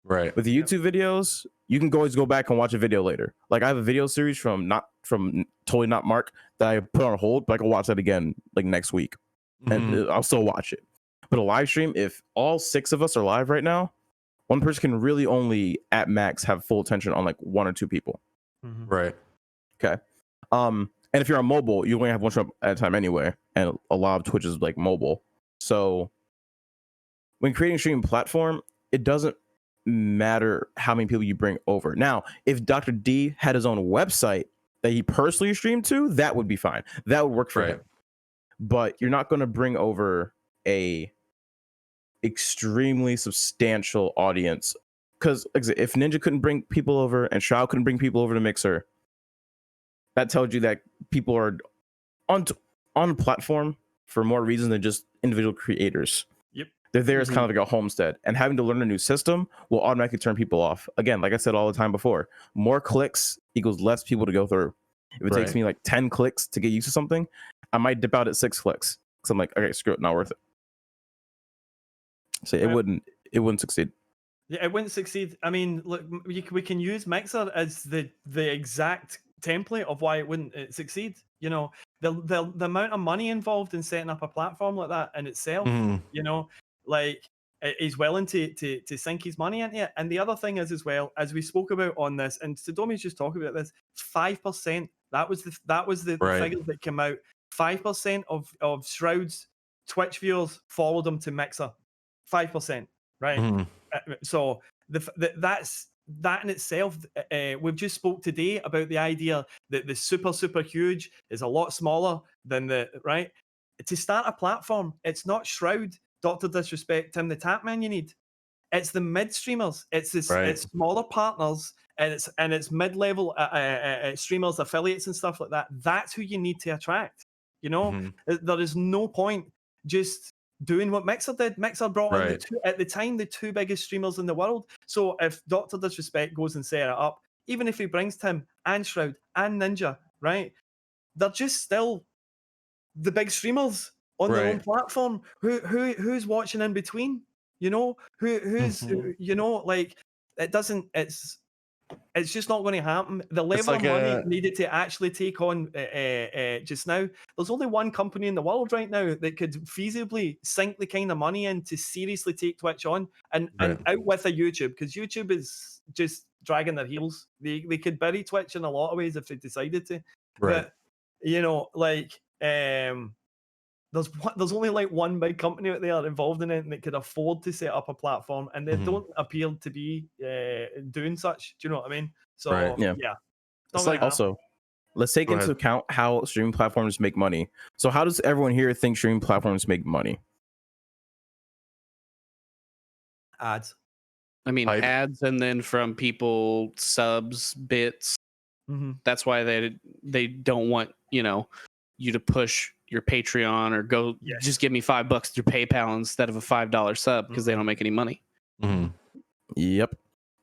Right. With the YouTube videos, you can always go back and watch a video later. Like I have a video series from Totally Not Mark that I put on hold, but I can watch that again like next week, and I'll still watch it. But a live stream, if all 6 of us are live right now, one person can really only at max have full attention on like 1 or 2 people. Right. Okay. And if you're on mobile, you only have one stream at a time anyway, and a lot of Twitch is like mobile. So when creating a streaming platform, it doesn't matter how many people you bring over. Now, if Dr. D had his own website that he personally streamed to, that would be fine. That would work for him. But you're not going to bring over a extremely substantial audience, because if Ninja couldn't bring people over and Shroud couldn't bring people over to Mixer, that tells you that people are on the platform for more reasons than just individual creators. They're there as kind of like a homestead, and having to learn a new system will automatically turn people off. Again, like I said all the time before, more clicks equals less people to go through. If it takes me like 10 clicks to get used to something, I might dip out at 6 clicks. So I'm like, okay, screw it, not worth it. So it wouldn't succeed. Yeah, it wouldn't succeed. I mean, look, we can use Mixer as the exact template of why it wouldn't succeed. You know, the amount of money involved in setting up a platform like that in itself, you know, like he's willing to sink his money into it. And the other thing is, as well, as we spoke about on this, and Sadomi's just talking about this, 5%. That was the figures that came out. 5% of Shroud's Twitch viewers followed him to Mixer. 5%, right? So that's that in itself. We've just spoke today about the idea that the super huge is a lot smaller than the right. To start a platform, it's not Shroud, Dr. Disrespect, Tim the Tapman you need. It's the mid streamers. It's it's smaller partners, and it's mid-level streamers, affiliates, and stuff like that. That's who you need to attract. You know, there is no point just doing what Mixer did. Mixer brought in at the time the 2 biggest streamers in the world. So if Dr. Disrespect goes and set it up, even if he brings Tim and Shroud and Ninja, right, they're just still the big streamers on their own platform. Who's watching in between? You know, who's you know, like it doesn't. It's just not going to happen. The level of money needed to actually take on just now. There's only one company in the world right now that could feasibly sink the kind of money in to seriously take Twitch on and out with a YouTube, because YouTube is just dragging their heels. They could bury Twitch in a lot of ways if they decided to. But you know, like there's only like one big company out there involved in it and that could afford to set up a platform, and they don't appear to be doing such. Do you know what I mean? So yeah. It's like also, let's take into account how streaming platforms make money. So how does everyone here think streaming platforms make money? Ads. I mean, ads, and then from people, subs, bits. That's why they don't want, you know, you to push your Patreon or go just give me $5 through PayPal instead of a $5 sub, because they don't make any money. Yep.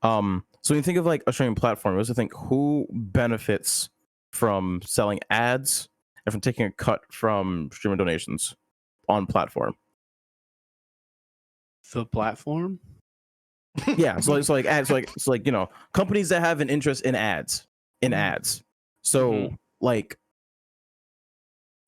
So when you think of like a streaming platform, you also think who benefits from selling ads and from taking a cut from streamer donations on platform. The platform? Yeah, so it's like ads, so like you know, companies that have an interest in ads. So like,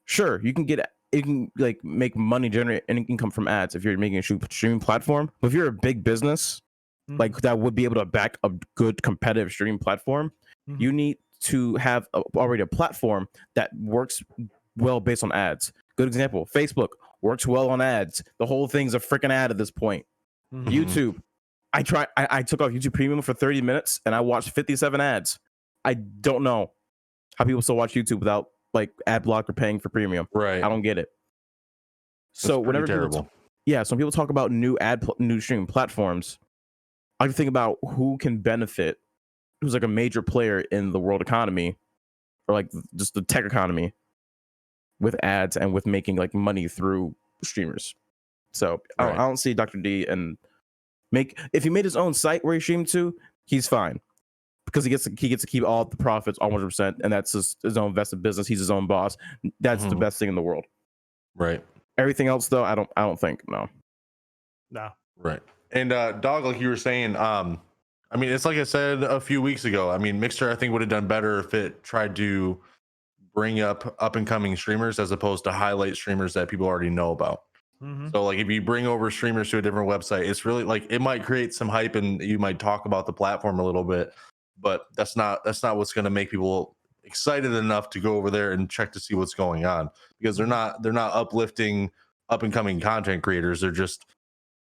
sure, you can like make money, generate any income from ads if you're making a streaming platform. But if you're a big business, like that would be able to back a good competitive streaming platform, you need to have already a platform that works well based on ads. Good example, Facebook works well on ads. The whole thing's a freaking ad at this point. YouTube, I took off YouTube Premium for 30 minutes and I watched 57 ads. I don't know how people still watch YouTube without like ad block or paying for premium. I don't get it. So whenever so when people talk about new streaming platforms, I think about who can benefit, who's like a major player in the world economy, or like just the tech economy, with ads and with making like money through streamers. So I don't see Dr. D and if he made his own site where he streamed to, he's fine. because he gets to keep all the profits 100%, and that's his own vested business. He's his own boss. That's the best thing in the world. Right. Everything else, though, I don't think. No. Right. And Dogg, like you were saying, I mean, it's like I said a few weeks ago. I mean, Mixer, I think, would have done better if it tried to bring up and coming streamers as opposed to highlight streamers that people already know about. So like if you bring over streamers to a different website, it's really like it might create some hype and you might talk about the platform a little bit, but that's not what's going to make people excited enough to go over there and check to see what's going on, because they're not uplifting up and coming content creators. They're just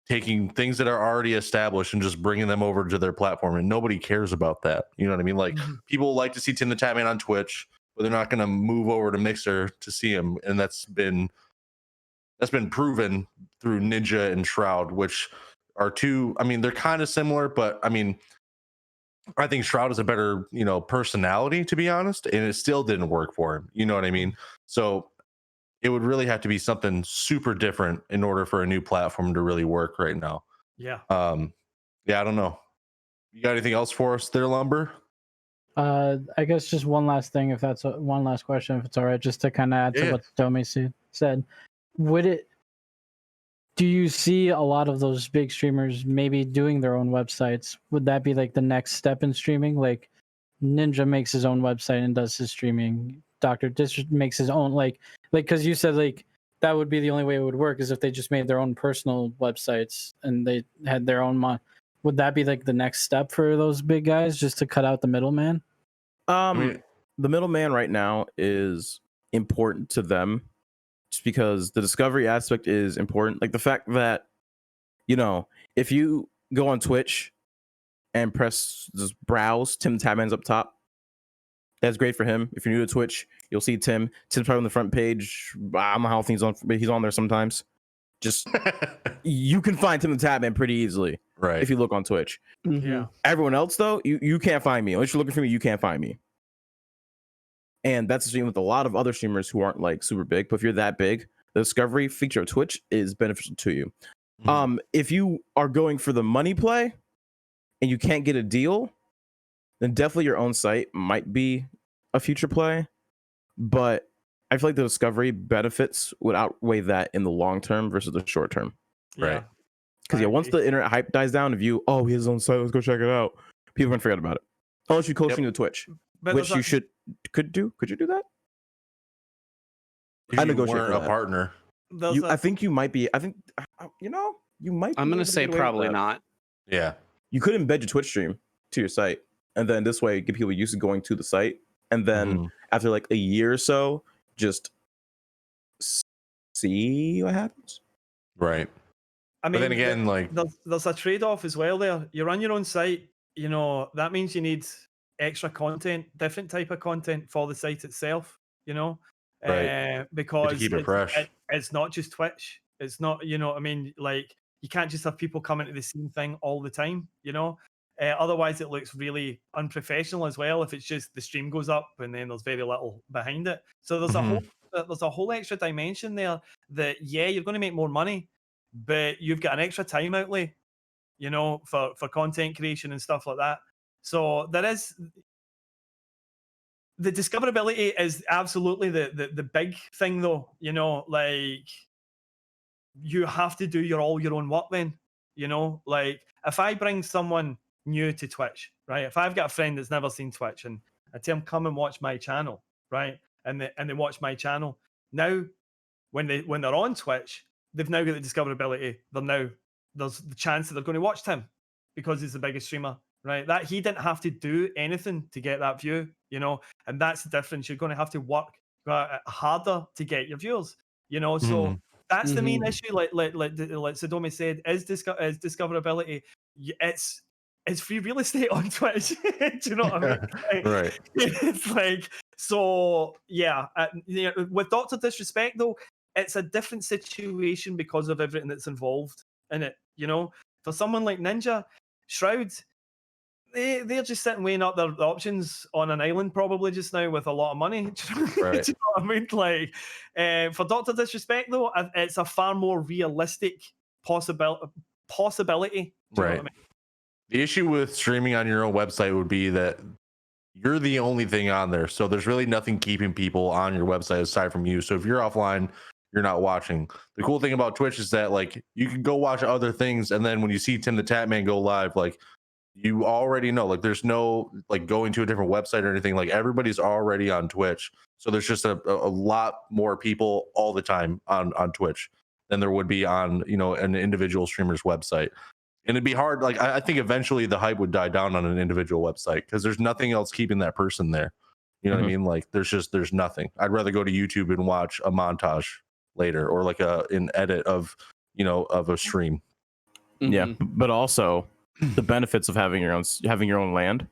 taking things that are already established and just bringing them over to their platform, and nobody cares about that. You know what I mean? Like people like to see Tim the Tatman on Twitch, but they're not going to move over to Mixer to see him, and that's been proven through Ninja and Shroud, which are two. I mean, they're kind of similar, but I mean, I think Shroud is a better, personality, to be honest, and it still didn't work for him. You know what I mean? So it would really have to be something super different in order for a new platform to really work right now. Yeah. I don't know. You got anything else for us there, Lumber? I guess just one last thing, if that's one last question, if it's all right, just to kind of add to what Domi said. Do you see a lot of those big streamers maybe doing their own websites? Would that be like the next step in streaming? Like Ninja makes his own website and does his streaming. Dr. District makes his own, like because you said like that would be the only way it would work is if they just made their own personal websites and they had their own would that be like the next step for those big guys, just to cut out the middleman? The middleman right now is important to them just because the discovery aspect is important. Like the fact that, if you go on Twitch and press just browse, Tim Tatman's up top. That's great for him. If you're new to Twitch, you'll see Tim. Tim's probably on the front page. I don't know how he's on there sometimes. Just you can find Tim the Tatman pretty easily, right? If you look on Twitch. Yeah. Everyone else though, you can't find me. Unless you're looking for me, you can't find me. And that's the same with a lot of other streamers who aren't like super big. But if you're that big, the discovery feature of Twitch is beneficial to you. If you are going for the money play and you can't get a deal, then definitely your own site might be a future play. But I feel like the discovery benefits would outweigh that in the long term versus the short term. Right. Because once the internet hype dies down, if you, he has his own site, let's go check it out, people are gonna forget about it. Unless you co-stream to Twitch, which you could do. Could you do that? I negotiate a partner. I think you might be. I think you might. I'm gonna say probably not. Yeah. You could embed your Twitch stream to your site, and then this way get people used to going to the site, and then after like a year or so, just see what happens. Right. I mean, but then again, like there's a trade-off as well there. You run your own site, that means you need extra content, different type of content for the site itself, right. Because to keep it fresh. It's not just Twitch. It's not, like you can't just have people coming to the same thing all the time, otherwise it looks really unprofessional as well if it's just the stream goes up and then there's very little behind it. So there's a whole extra dimension there that you're going to make more money, but you've got an extra time outlay, for content creation and stuff like that. So there is the discoverability is absolutely the big thing though, like you have to do all your own work then, like if I bring someone new to Twitch, right? If I've got a friend that's never seen Twitch and I tell them come and watch my channel, right? And they watch my channel. Now when they're on Twitch, they've now got the discoverability. There's the chance that they're going to watch Tim because he's the biggest streamer, right? That he didn't have to do anything to get that view, and that's the difference. You're going to have to work harder to get your viewers, So that's the main issue. Like Sadomi said, is discoverability. It's free real estate on Twitch. Do you know what I mean? Right. It's like, so yeah. With Dr. Disrespect though, it's a different situation because of everything that's involved in it. For someone like Ninja, Shroud, they're just sitting weighing up their options on an island probably just now with a lot of money. Right. Do you know what I mean? Like, for Dr. Disrespect though, it's a far more realistic possibility. Do you know what I mean? The issue with streaming on your own website would be that you're the only thing on there. So there's really nothing keeping people on your website aside from you. So if you're offline, you're not watching. The cool thing about Twitch is that like you can go watch other things, and then when you see Tim the Tatman go live, like you already know, like there's no like going to a different website or anything. Like everybody's already on Twitch. So there's just a lot more people all the time on Twitch than there would be on, you know, an individual streamer's website. And it'd be hard. Like I think eventually the hype would die down on an individual website because there's nothing else keeping that person there. You know what I mean? Like there's nothing. I'd rather go to YouTube and watch a montage later or like an edit of, you know, of a stream. Yeah, but also the benefits of having your own land.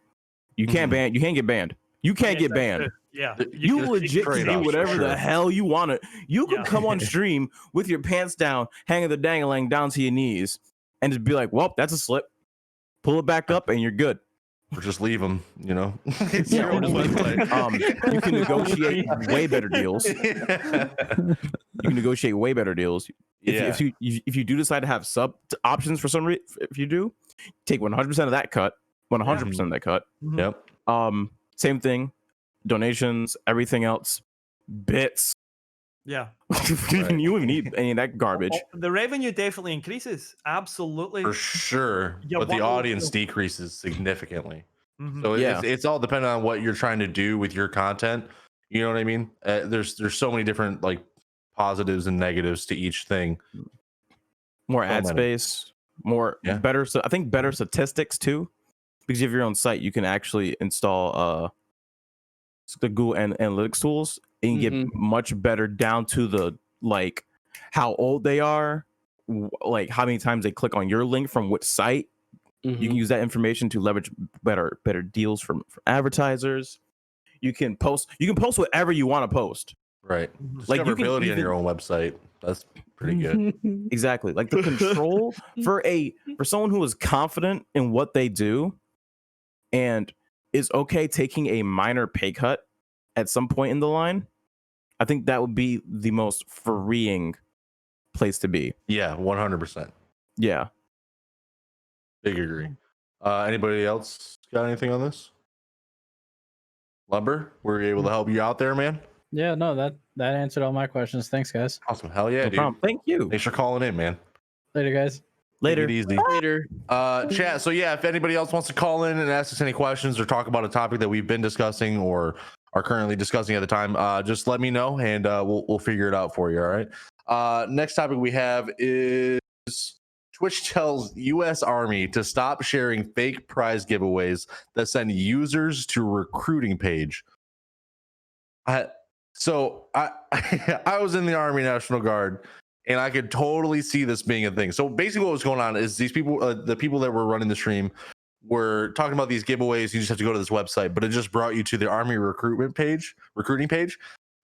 You can't ban. You can't get banned. You can't get banned. Yeah, you legit can do whatever the hell you want to. You could come on stream with your pants down, hanging the dangling down to your knees, and just be like, "Well, that's a slip." Pull it back up, and you're good. Or just leave them. You know, you can negotiate way better deals. You can negotiate way better deals. If you do decide to have sub options for some reason, if you do, take 100% of that cut. 100% of that cut. Yep. Same thing. Donations, everything else, bits. Yeah. You wouldn't need any of that garbage. The revenue definitely increases. Absolutely. For sure. But the audience decreases significantly. So it's all dependent on what you're trying to do with your content. You know what I mean? There's so many different like positives and negatives to each thing. More ad space, better. So I think better statistics too, because you have your own site. You can actually install the Google Analytics tools and get much better down to the like how old they are, like how many times they click on your link from which site. You can use that information to leverage better deals for advertisers. You can post whatever you want to post. Right. Like discoverability on your own website. That's pretty good. Exactly. Like the control for someone who is confident in what they do and is okay taking a minor pay cut at some point in the line. I think that would be the most freeing place to be. Yeah, 100%. Yeah. Big agree. Anybody else got anything on this? Lumber, were we able to help you out there, man? Yeah, no, that answered all my questions. Thanks, guys. Awesome. Hell yeah, dude. Problem. Thank you. Thanks for calling in, man. Later, guys. Later. Take it easy. Later. Chat. So yeah, if anybody else wants to call in and ask us any questions or talk about a topic that we've been discussing or are currently discussing at the time, just let me know and we'll figure it out for you. All right. Next topic we have is Twitch tells U.S. Army to stop sharing fake prize giveaways that send users to recruiting page. I was in the Army National Guard, and I could totally see this being a thing. So basically, what was going on is these people, the people that were running the stream, were talking about these giveaways. You just have to go to this website, but it just brought you to the Army recruiting page,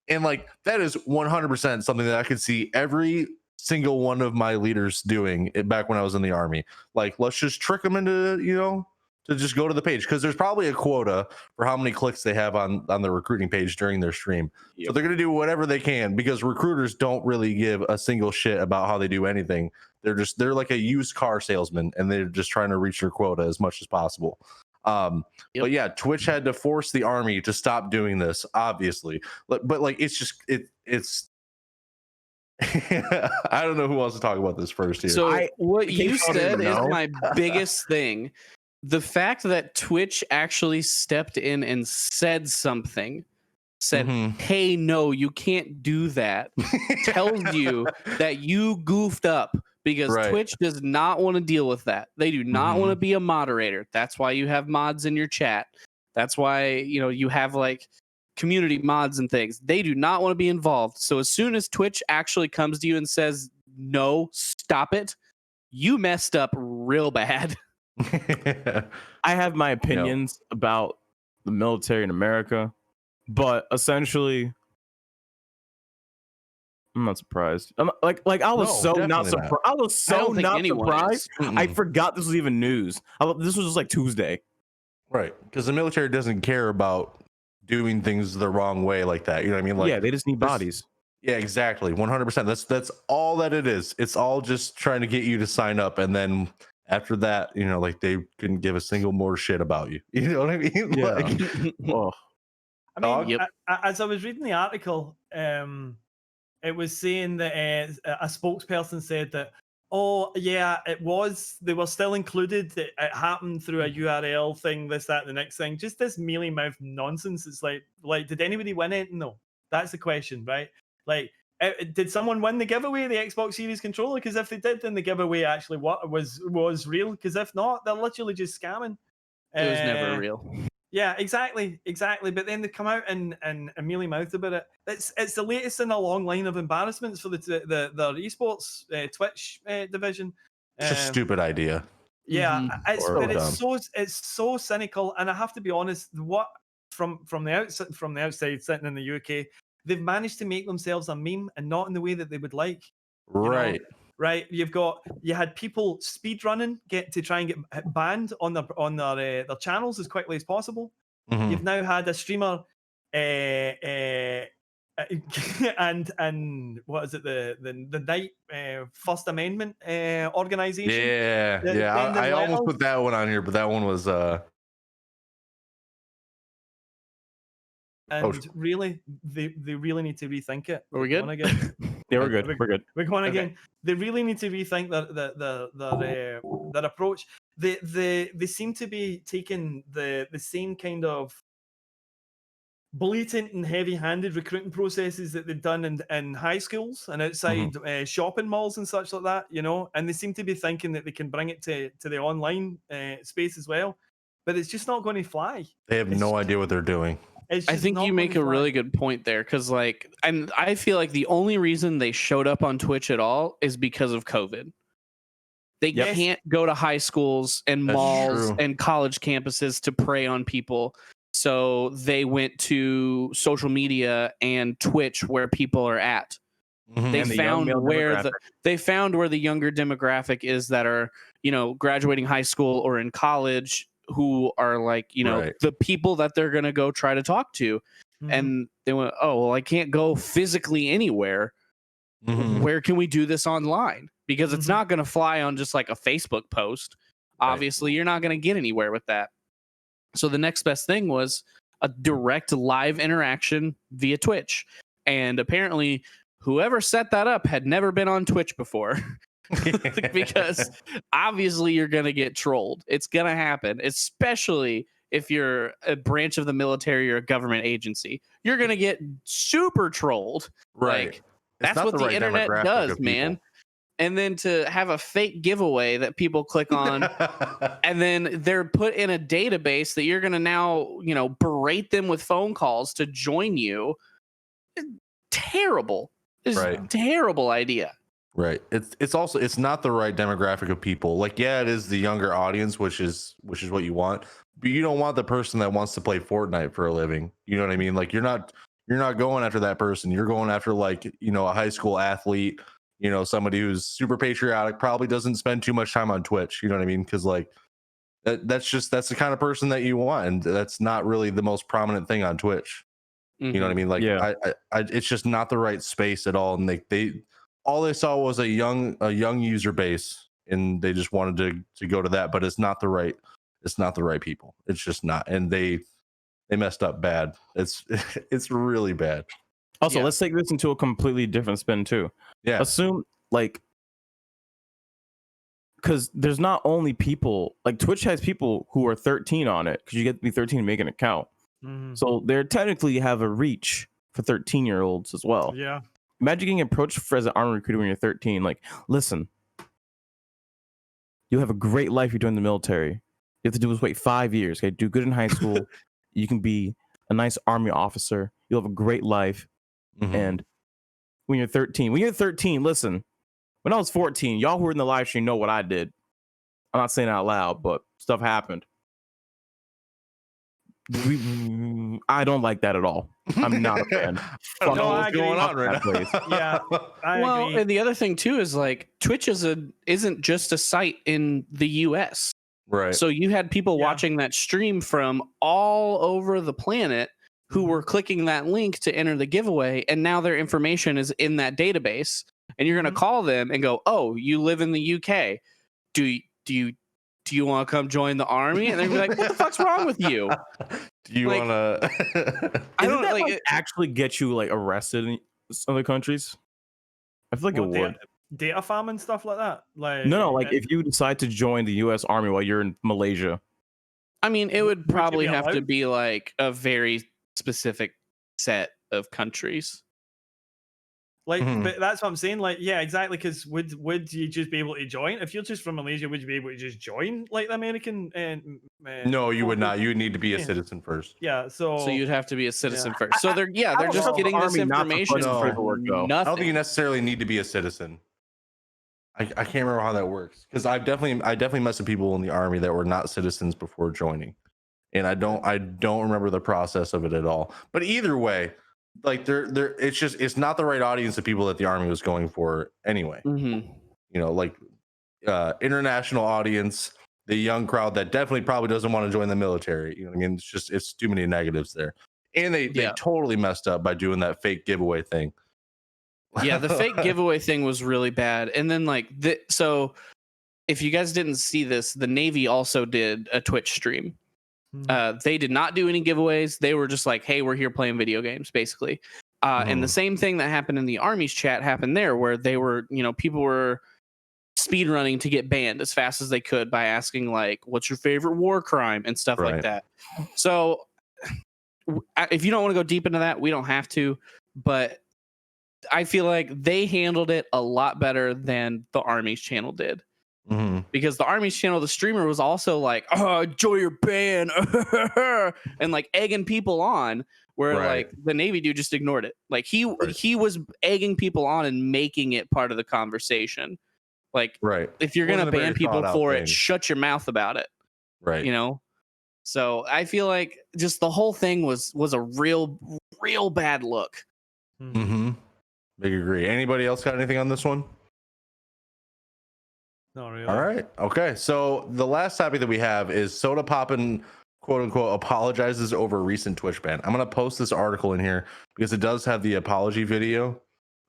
and like that is 100% something that I could see every single one of my leaders doing it back when I was in the Army. Like, let's just trick them into, you know, to just go to the page because there's probably a quota for how many clicks they have on the recruiting page during their stream. Yep. So they're going to do whatever they can because recruiters don't really give a single shit about how they do anything. They're like a used car salesman and they're just trying to reach their quota as much as possible. But yeah, Twitch had to force the Army to stop doing this, obviously. But like, it's just, it's I don't know who wants to talk about this first here. So what you said is my biggest thing. The fact that Twitch actually stepped in and said something, hey, no, you can't do that, tells you that you goofed up because Twitch does not want to deal with that. They do not want to be a moderator. That's why you have mods in your chat. That's why, you know, you have like community mods and things. They do not want to be involved. So as soon as Twitch actually comes to you and says, no, stop it, you messed up real bad. I have my opinions about the military in America, but essentially I'm not surprised. I was so not surprised. I was so not surprised. I forgot this was even news. This was just like Tuesday. Right. Because the military doesn't care about doing things the wrong way like that. You know what I mean? Like, yeah, they just need bodies. Yeah, exactly. 100%. That's all that it is. It's all just trying to get you to sign up, and then after that, you know, like they couldn't give a single more shit about you. You know what I mean? Yeah. Like, Oh, I mean, Yep. as I was reading the article, it was saying that a spokesperson said that, oh yeah, they were still included. It happened through a URL thing, this, that, the next thing. Just this mealy mouth nonsense. It's like, did anybody win it? No, that's the question, right? Like, did someone win the giveaway, the Xbox Series controller? Because if they did, then the giveaway actually was real. Because if not, they're literally just scamming. It was never real. Yeah, exactly. But then they come out and mealy mouthed about it. It's the latest in a long line of embarrassments for the esports Twitch division. it's a stupid idea. Yeah, Mhm. it's so cynical, and I have to be honest. What from the outside sitting in the UK, they've managed to make themselves a meme, and not in the way that they would like. Right. Right, you had people speed running to try and get banned on their channels as quickly as possible. Mhm. You've now had a streamer, and what is it, the Night First Amendment organization? Yeah. I almost put that one on here, but that one was and really, they really need to rethink it. Are we good? yeah, we're good. We're good. We're going again. Okay. They really need to rethink their approach. They seem to be taking the same kind of blatant and heavy-handed recruiting processes that they've done in high schools and outside shopping malls and such like that, you know. And they seem to be thinking that they can bring it to the online space as well, but it's just not going to fly. they have no idea what they're doing. I think you make a really good point there, because and I feel like the only reason they showed up on Twitch at all is because of COVID. They can't go to high schools and malls and college campuses to prey on people. So they went to social media and Twitch, where people are at. Mhm. They found where the younger demographic is, that are, you know, graduating high school or in college, who are like, you know, the people that they're going to go try to talk to. And they went, oh, well, I can't go physically anywhere. Where can we do this online? Because it's not going to fly on just like a Facebook post. Obviously, you're not going to get anywhere with that. So the next best thing was a direct live interaction via Twitch. And apparently, whoever set that up had never been on Twitch before. Because obviously you're going to get trolled. It's going to happen, especially if you're a branch of the military or a government agency. You're going to get super trolled. Right. Like, that's what the internet does, man. And then to have a fake giveaway that people click on, and then they're put in a database that you're going to now, you know, berate them with phone calls to join you. Terrible. It's a terrible idea. Right. It's not the right demographic of people. Like, yeah, it is the younger audience, which is what you want. But you don't want the person that wants to play Fortnite for a living. You know what I mean? Like, you're not going after that person. You're going after, like, you know, a high school athlete, you know, somebody who's super patriotic, probably doesn't spend too much time on Twitch. You know what I mean? Because like that's the kind of person that you want, and that's not really the most prominent thing on Twitch. You know what I mean? Like, it's just not the right space at all. And they all they saw was a young user base, and they just wanted to go to that, but it's not the right people. It's just not, and they messed up bad. It's really bad. Also, let's take this into a completely different spin too. Yeah, assume like, because there's not only people, like, Twitch has people who are 13 on it, because you get to be 13 to make an account. So they technically have a reach for 13-year-olds as well. Yeah. Imagine getting approached as an army recruiter when you're 13. Like, listen, you have a great life. You're doing the military. You have to do is wait 5 years. Okay, do good in high school. You can be a nice army officer. You'll have a great life. And when you're 13, listen, when I was 14, y'all who were in the live stream know what I did. I'm not saying it out loud, but stuff happened. I don't like that at all. I'm not a fan. I don't know what's going on right now. Yeah, I agree. And the other thing too is, like, Twitch isn't just a site in the US. Right. So you had people watching that stream from all over the planet who were clicking that link to enter the giveaway, and now their information is in that database, and you're going to call them and go, "Oh, you live in the UK. Do you do you want to come join the army? And they're gonna be like, what the fuck's wrong with you? Do you Like, want to? I Doesn't don't that, like it. actually get you like arrested in other countries? I feel like it would. Data farm and stuff like that. Like No, like if you decide to join the U.S. Army while you're in Malaysia. I mean, it would probably be have to allowed? be like a very specific set of countries. Like, Mhm. but that's what I'm saying. Like, yeah, exactly. Because would you just be able to join if you're just from Malaysia? Would you be able to just join like the American? No, you would not. You would need to be a Yeah. citizen first. Yeah. So So you'd have to be a citizen yeah. first. So they're I they're don't just know. getting this Army not to information put for paperwork, though. nothing. I don't think you necessarily need to be a citizen. I can't remember how that works because I definitely met some people in the army that were not citizens before joining, and I don't remember the process of it at all. But either way, like it's not the right audience of people that the army was going for anyway. Mhm. You know, like international audience, the young crowd that definitely probably doesn't want to join the military. You know what I mean? It's too many negatives there, and they Yeah. totally messed up by doing that fake giveaway thing. Yeah, the fake giveaway thing was really bad. And then like so if you guys didn't see this, the Navy also did a Twitch stream. They did not do any giveaways. They were just like, hey, we're here playing video games, basically. And the same thing that happened in the Army's chat happened there, where they were, people were speed running to get banned as fast as they could by asking like, what's your favorite war crime and stuff like that. So if you don't want to go deep into that, we don't have to, but I feel like they handled it a lot better than the Army's channel did. Because the Army's channel, the streamer was also like, oh, enjoy your ban and like egging people on, where like the Navy dude just ignored it. Like he was egging people on and making it part of the conversation. Like, if you're going to ban people for it, shut your mouth about it. Right. So I feel like just the whole thing was a real bad look. Big agree. Anybody else got anything on this one? Not really. All right. Okay. So the last topic that we have is Sodapoppin, quote unquote, apologizes over recent Twitch ban. I'm going to post this article in here because it does have the apology video.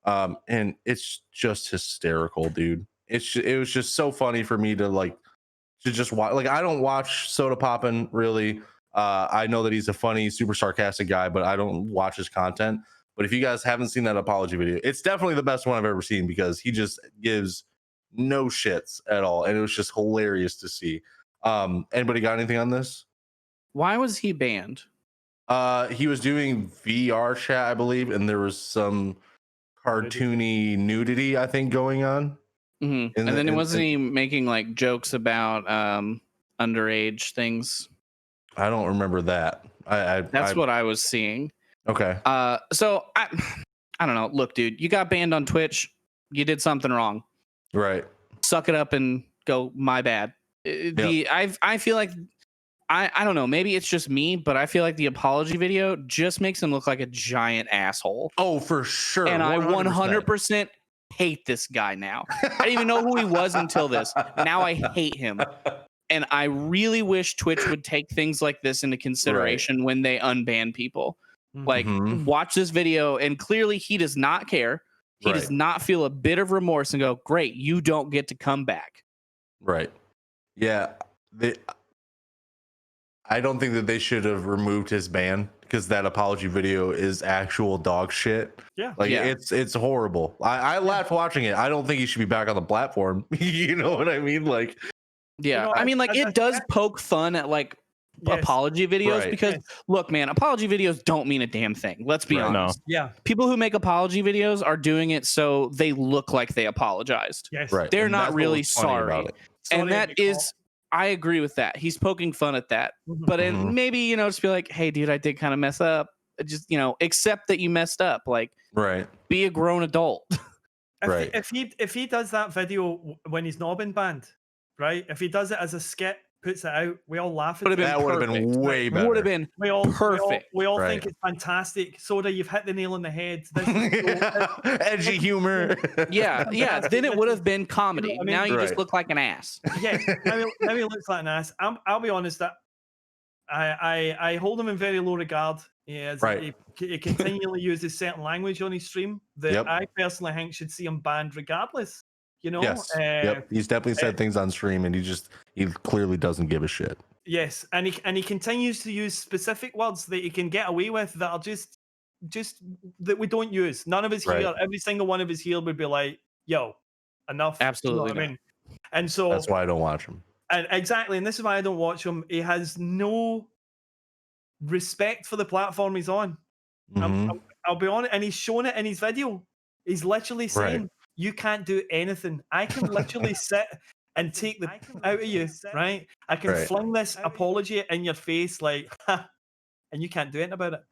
And it's just hysterical, dude. It was just so funny for me to just watch. Like, I don't watch Sodapoppin really. I know that he's a funny, super sarcastic guy, but I don't watch his content. But if you guys haven't seen that apology video, it's definitely the best one I've ever seen because he just gives no shits at all. And it was just hilarious to see. Anybody got anything on this? Why was he banned? He was doing VR chat, I believe, and there was some cartoony nudity, I think, going on. And then wasn't he making like jokes about underage things? I don't remember that. That's what I was seeing. Okay. So I don't know. Look, dude, you got banned on Twitch. You did something wrong. Right. Suck it up and go. My bad. I feel like I don't know. Maybe it's just me, but I feel like the apology video just makes him look like a giant asshole. Oh, for sure. And 100%. I 100% hate this guy now. I didn't even know who he was until this. Now I hate him. And I really wish Twitch would take things like this into consideration when they unban people. Like, watch this video, and clearly he does not care. He does not feel a bit of remorse and go, great, you don't get to come back. Right. Yeah. I don't think that they should have removed his ban because that apology video is actual dog shit. Yeah. It's horrible. I laughed watching it. I don't think he should be back on the platform. You know what I mean? Like, I mean, like, it does poke fun at like apology videos because look, man, apology videos don't mean a damn thing. Let's be honest. No. Yeah. People who make apology videos are doing it so they look like they apologized. Yes. Right. They're And not that's really what was funny sorry. about it. And that is, I agree with that. He's poking fun at that. But maybe, just be like, hey, dude, I did kind of mess up. Just, accept that you messed up. Like, be a grown adult. If he does that video when he's not been banned, right? If he does it as a skit, puts it out, we all laugh at it. That would have been way better. Would have been perfect. We all think it's fantastic. Soda, you've hit the nail on the head. This Edgy humor. Yeah. Then it would have been comedy. You know what I mean? Now you just look like an ass. Yeah, now he looks like an ass. I'll be honest, that I hold him in very low regard. Yeah, he continually uses certain language on his stream that I personally think should see him banned regardless. You know, Yes. Yep. He's definitely said things on stream, and he clearly doesn't give a shit. Yes, and he continues to use specific words that he can get away with that are just that we don't use. None of us here, every single one of us here would be like, "Yo, enough." Absolutely, you know what I mean? And so that's why I don't watch him. And exactly, and this is why I don't watch him. He has no respect for the platform he's on. I'll be honest, and he's shown it in his video. He's literally saying, "You can't do anything. I can literally sit and take the out of you, right? I can fling this apology in your face, like, ha, and you can't do anything about it."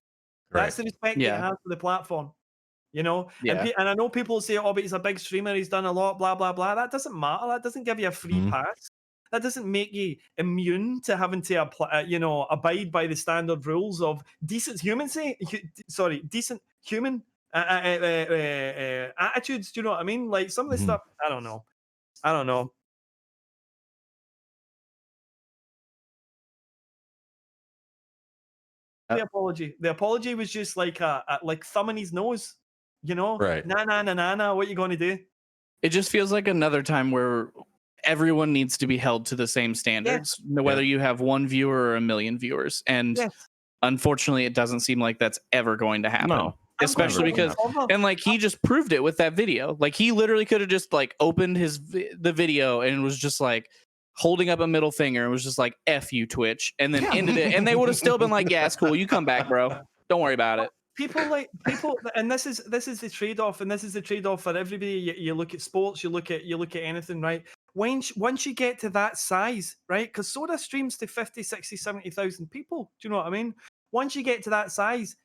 That's the respect that he has for the platform, you know. And I know people say, "Oh, but he's a big streamer. He's done a lot, blah blah blah." That doesn't matter. That doesn't give you a free pass. That doesn't make you immune to having to abide by the standard rules of decent human decent human attitudes. Do you know what I mean? Like some of this stuff, I don't know. The apology was just like a thumb in his nose, you know. Nah. What you going to do? It just feels like another time where everyone needs to be held to the same standards, whether you have one viewer or a million viewers. And unfortunately, it doesn't seem like that's ever going to happen. No, especially because, and like he just proved it with that video. Like he literally could have just like opened the video and was just like holding up a middle finger and was just like, "F you, Twitch," and then ended it. And they would have still been like, "Yeah, it's cool. You come back, bro. Don't worry about it." People, and this is the trade-off, and this is the trade-off for everybody. You look at sports, you look at anything, right? Once you get to that size, right? Because Soda streams to 50, 60, 70,000 people. Do you know what I mean? Once you get to that size,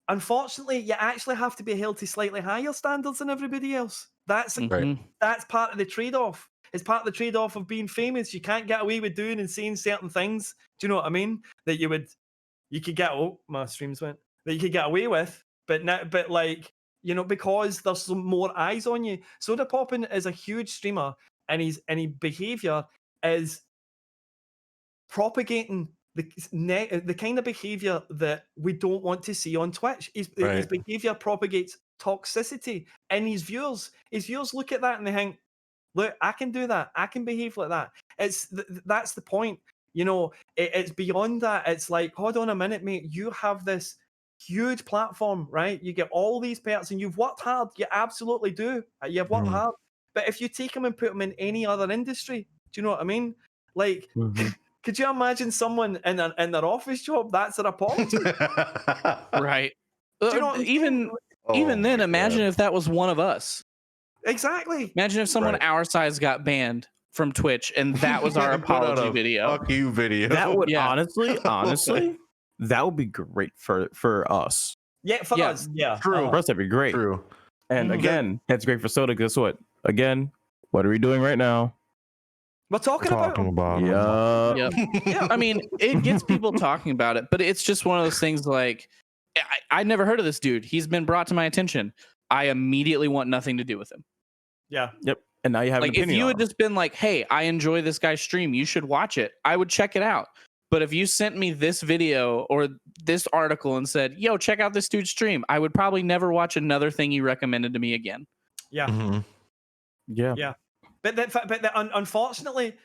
unfortunately, you actually have to be held to slightly higher standards than everybody else. That's part of the trade-off. It's part of the trade-off of being famous. You can't get away with doing and saying certain things. Do you know what I mean? That you could get. Oh, my streams went. That you could get away with, but like, you know, because there's some more eyes on you. Sodapoppin is a huge streamer, and his behavior is propagating the kind of behavior that we don't want to see on Twitch. His behavior propagates toxicity in his viewers. His viewers look at that and they think, "Look, I can do that. I can behave like that." That's the point. You know, it's beyond that. It's like, hold on a minute, mate. You have this huge platform, right? You get all these perks and you've worked hard. You absolutely do. You've worked hard. But if you take them and put them in any other industry, do you know what I mean? Like, could you imagine someone in their office job? That's their apology. Right. Do you know even then, imagine if that was one of us. Exactly. Imagine if someone our size got banned from Twitch and that was our apology video. Fuck you video. That would honestly, that would be great for us. Yeah, for us. Yeah. True. For us, that'd be great. True. And again, that's great for Soda. Guess what? Again, what are we doing right now? We're talking about Yeah. I mean, it gets people talking about it, but it's just one of those things like, I'd never heard of this dude. He's been brought to my attention. I immediately want nothing to do with him. Yeah. Yep. And now you have like, if you had just been like, "Hey, I enjoy this guy's stream. You should watch it," I would check it out. But if you sent me this video or this article and said, "Yo, check out this dude's stream," I would probably never watch another thing you recommended to me again. Yeah. Yeah. But unfortunately,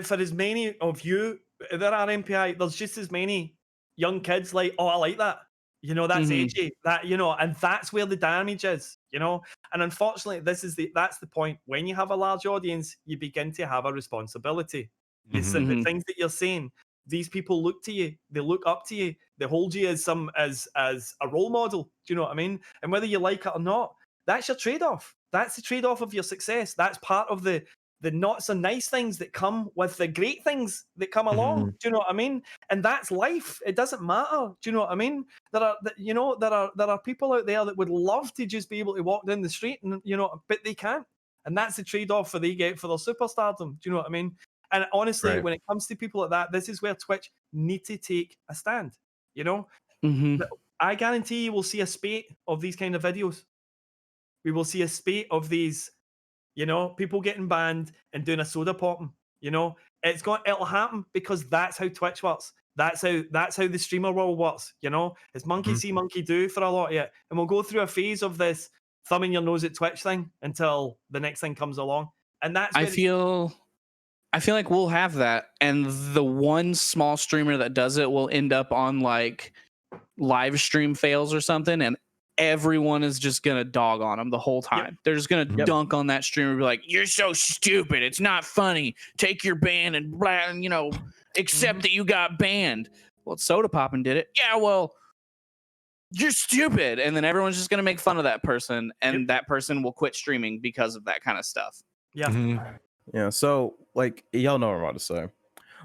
for as many of you that are MPI, there's just as many young kids like, "Oh, I like that." You know, that's edgy. That, you know, and that's where the damage is, you know. And unfortunately, that's the point. When you have a large audience, you begin to have a responsibility. The things that you're saying, these people look to you, they look up to you, they hold you as a role model. Do you know what I mean? And whether you like it or not, that's your trade-off. That's the trade-off of your success. That's part of the not so nice things that come with the great things that come along. Do you know what I mean? And that's life. It doesn't matter. Do you know what I mean? There are people out there that would love to just be able to walk down the street and, you know, but they can't. And that's the trade-off they get for their superstardom. Do you know what I mean? And honestly, when it comes to people like that, this is where Twitch need to take a stand. You know, I guarantee you will see a spate of these kind of videos. We will see a spate of these, you know, people getting banned and doing a Sodapoppin. You know, it'll happen because that's how Twitch works. That's how the streamer world works. You know, it's monkey see, monkey do for a lot of it. And we'll go through a phase of this thumb in your nose at Twitch thing until the next thing comes along. And that's I feel like we'll have that, and the one small streamer that does it will end up on like live stream fails or something, and everyone is just gonna dog on them the whole time. Yep. They're just gonna dunk on that streamer and be like, "You're so stupid. It's not funny. Take your ban and blah, and, accept that you got banned." Well, Sodapoppin did it. Yeah, well, you're stupid, and then everyone's just gonna make fun of that person, and that person will quit streaming because of that kind of stuff. Yeah. Yeah. So, like, y'all know what I'm about to say.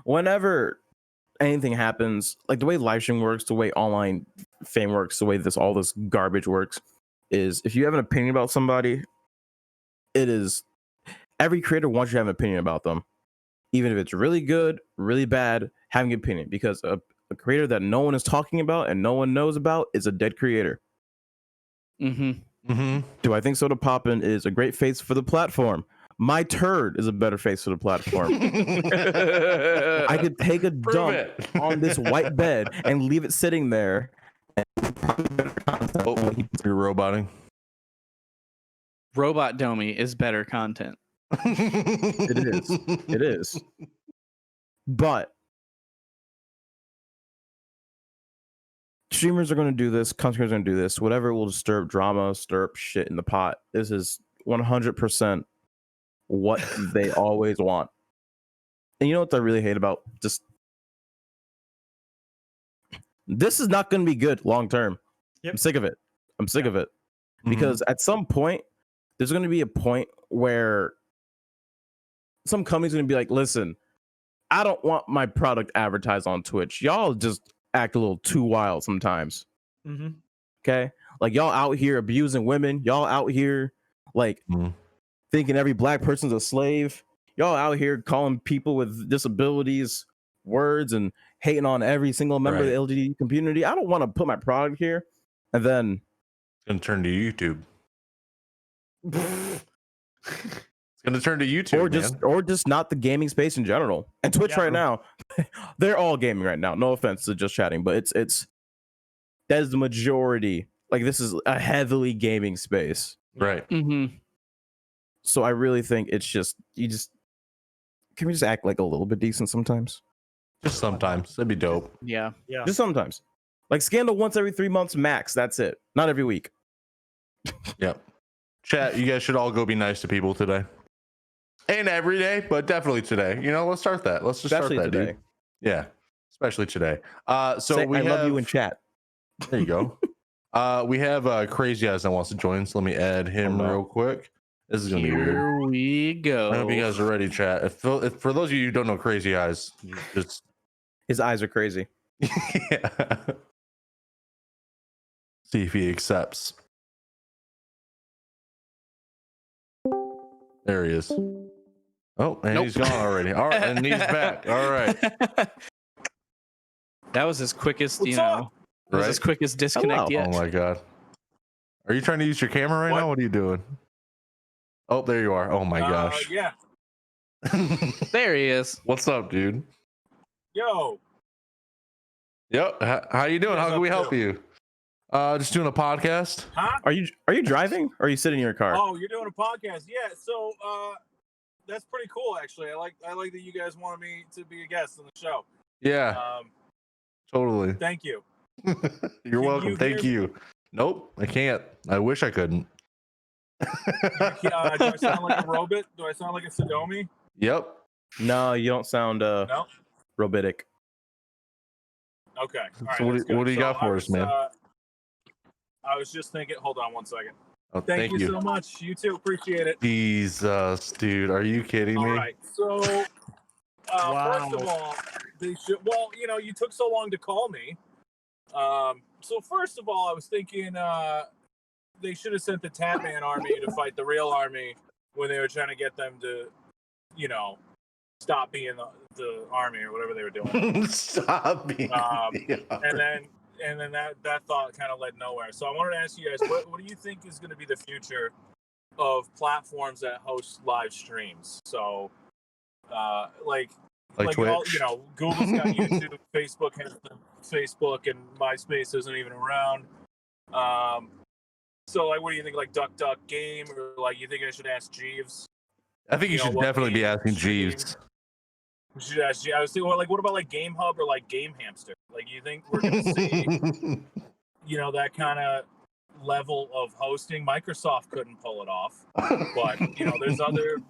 Whenever anything happens, like the way live stream works, the way online fame works, the way all this garbage works, is if you have an opinion about somebody, it is every creator wants you to have an opinion about them, even if it's really good, really bad. Having an opinion, because a creator that no one is talking about and no one knows about is a dead creator. Do I think Sodapoppin is a great face for the platform? My turd is a better face for the platform. I could take a dump on this white bed and leave it sitting there. You're roboting. Robot Domi is better content. It is. But streamers are going to do this. Content creators are going to do this. Whatever will disturb drama, stir shit in the pot. This is 100% what they always want. And you know what I really hate about this is not going to be good long term. I'm sick of it. Because at some point, there's going to be a point where some company's going to be like, listen, I don't want my product advertised on Twitch. Y'all just act a little too wild sometimes. Okay? Like, y'all out here abusing women. Y'all out here, like, thinking every black person's a slave. Y'all out here calling people with disabilities words and hating on every single member of the LGBT community. I don't want to put my product here. And then it's going to turn to YouTube. It's going to turn to YouTube, or just not the gaming space in general. And Twitch right now, they're all gaming right now. No offense to just chatting, but it's that is the majority. Like, this is a heavily gaming space. Right. So I really think it's just can we just act like a little bit decent sometimes? Just sometimes. That'd be dope. Yeah. Just sometimes. Like, scandal once every 3 months max. That's it. Not every week. Yep. Chat, you guys should all go be nice to people today. Ain't every day, but definitely today. Let's start that. Let's just Especially start that, today. dude. Yeah. Especially today. So Say, I love you in chat. There you go. We have Crazy Eyes that wants to join, so let me add him real quick. This is gonna be weird. Here we go. I hope you guys are ready, chat. If for those of you who don't know Crazy Eyes, just his eyes are crazy. Yeah. See if he accepts. There he is. Oh, and he's gone already. All right, and he's back. All right. That was his quickest, What's that up? was his quickest disconnect yet. Oh my god. Are you trying to use your camera right now? What are you doing? Oh, there you are. Oh my gosh. Yeah. There he is. What's up, dude? Yo. Yep. How you doing? How can we help you? Just doing a podcast. Huh? Are you driving or are you sitting in your car? Oh, you're doing a podcast. Yeah. So that's pretty cool, actually. I like that you guys wanted me to be a guest on the show. Yeah. Totally. Thank you. You're welcome. Thank you. Nope, I can't. I wish I couldn't. Do I sound like a robot? Do I sound like a Sadomi? Yep. No, you don't sound No. robotic. Okay. All right, So what do you got for us, man? I was just thinking. Hold on one second. Oh, Thank you so much. You too. Appreciate it. Jesus, dude, are you kidding me? All right. So, first of all, they should. Well, you took so long to call me. So first of all, I was thinking they should have sent the Tatman army to fight the real army when they were trying to get them to, stop being the army or whatever they were doing. Stop being. And then that thought kind of led nowhere. So I wanted to ask you guys, what do you think is going to be the future of platforms that host live streams? So, like Twitch. Google's got YouTube, Facebook has Facebook, and MySpace isn't even around. So, what do you think? Like DoggGaming, or you think I should ask Jeeves? I think you should definitely be asking Jeeves. We should ask Jeeves. I was thinking, like, what about like Game Hub or like Game Hamster? Like, you think we're gonna see, that kind of level of hosting? Microsoft couldn't pull it off, but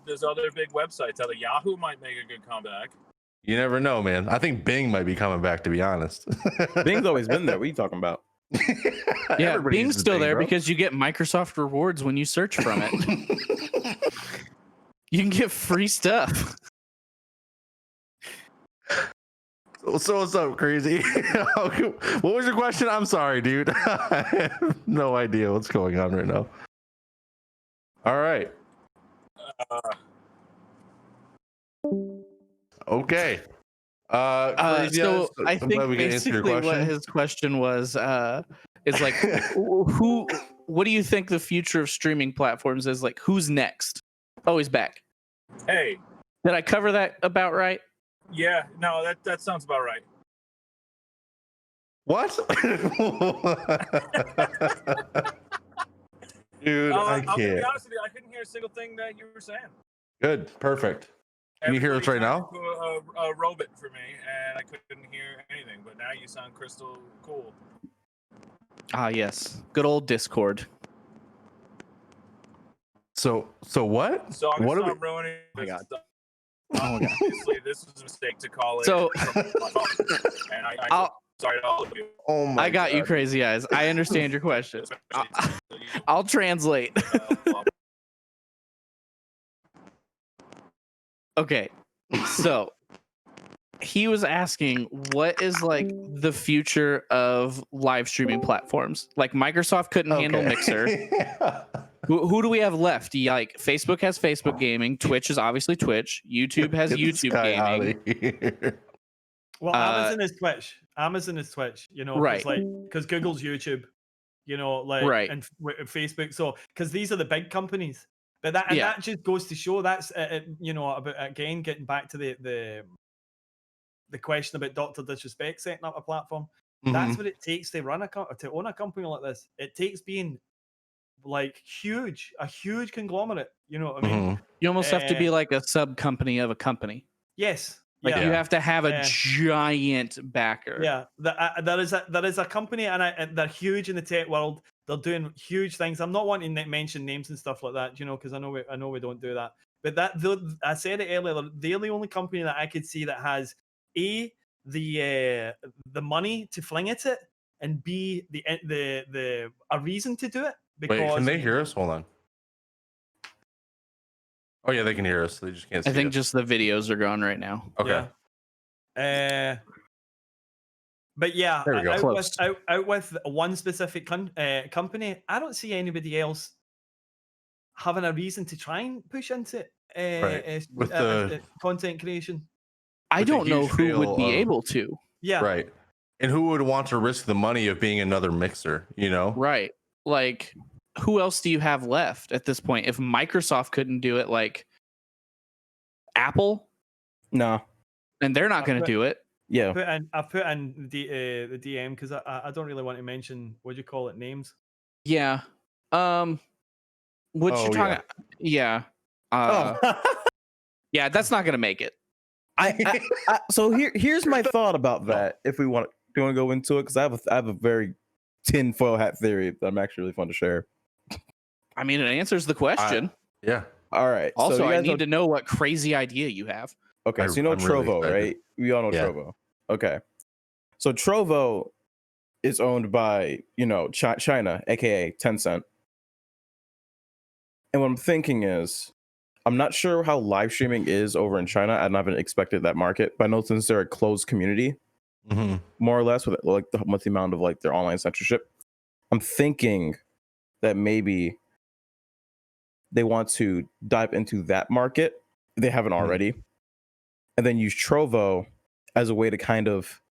there's other big websites. Either Yahoo might make a good comeback. You never know, man. I think Bing might be coming back, to be honest. Bing's always been there. What are you talking about? Yeah, Bing's still there because you get Microsoft rewards when you search from it. You can get free stuff. So what's up, Crazy? What was your question? I'm sorry, dude. I have no idea what's going on right now. All right. Okay. So I think basically what his question was is like, what do you think the future of streaming platforms is? Like, who's next? Oh, he's back. Hey. Did I cover that about right? Yeah, no, that sounds about right. What? Dude, I can't. I'll be honest with you, I couldn't hear a single thing that you were saying. Good, perfect. Can you hear us right now? A robot for me, and I couldn't hear anything. But now you sound crystal cool. Ah, yes, good old Discord. So what? So I'm what gonna stop ruining. Oh my God. Obviously, this was a mistake to call it. So, and I'm sorry to all of you. Oh my! I got you, Crazy Eyes. I understand your question. I'll translate. Okay, so he was asking what is like the future of live streaming platforms. Like Microsoft couldn't handle Mixer. Yeah. Who do we have left? Like Facebook has Facebook Gaming. Twitch is obviously Twitch. YouTube has YouTube Gaming. Well, Amazon is Twitch. right? Because Google's YouTube, right, and Facebook. So because these are the big companies. But that just goes to show that's about, again, getting back to the question about Dr. Disrespect setting up a platform. Mm-hmm. That's what it takes to own a company like this. It takes being like a huge conglomerate. You know what I mean? Mm-hmm. You almost have to be like a sub company of a company. Yes. Like you have to have a giant backer. Yeah, there is a company, and they're huge in the tech world. They're doing huge things. I'm not wanting to mention names and stuff like that, because I know we don't do that. But I said it earlier. They're the only company that I could see that has the money to fling at it, and B the a reason to do it. Because wait, can they hear us? Hold on. Oh yeah, they can hear us. They just can't see I think us. just the videos are gone right now. Okay. Yeah. But yeah, there we go. Out with one specific company, I don't see anybody else having a reason to try and push into content creation. I don't know who would be able to. Yeah. Right. And who would want to risk the money of being another Mixer, Right. Like, who else do you have left at this point? If Microsoft couldn't do it, like Apple? No. And they're not going to do it. Yeah. I put in the DM because I don't really want to mention, what do you call it, names. Yeah. What you're talking? Yeah. Yeah, that's not gonna make it. So here's my thought about that. If we want to go into it, because I have a very tinfoil hat theory that I'm actually really fun to share. I mean, it answers the question. Yeah. All right. Also, so I need to know what crazy idea you have. Okay, so I'm Trovo, really right? We all know Trovo. Okay. So Trovo is owned by, China, aka Tencent. And what I'm thinking is, I'm not sure how live streaming is over in China. I haven't expected that market, but I know since they're a closed community, more or less, with the amount of their online censorship, I'm thinking that maybe they want to dive into that market. They haven't already. And then use Trovo as a way to kind of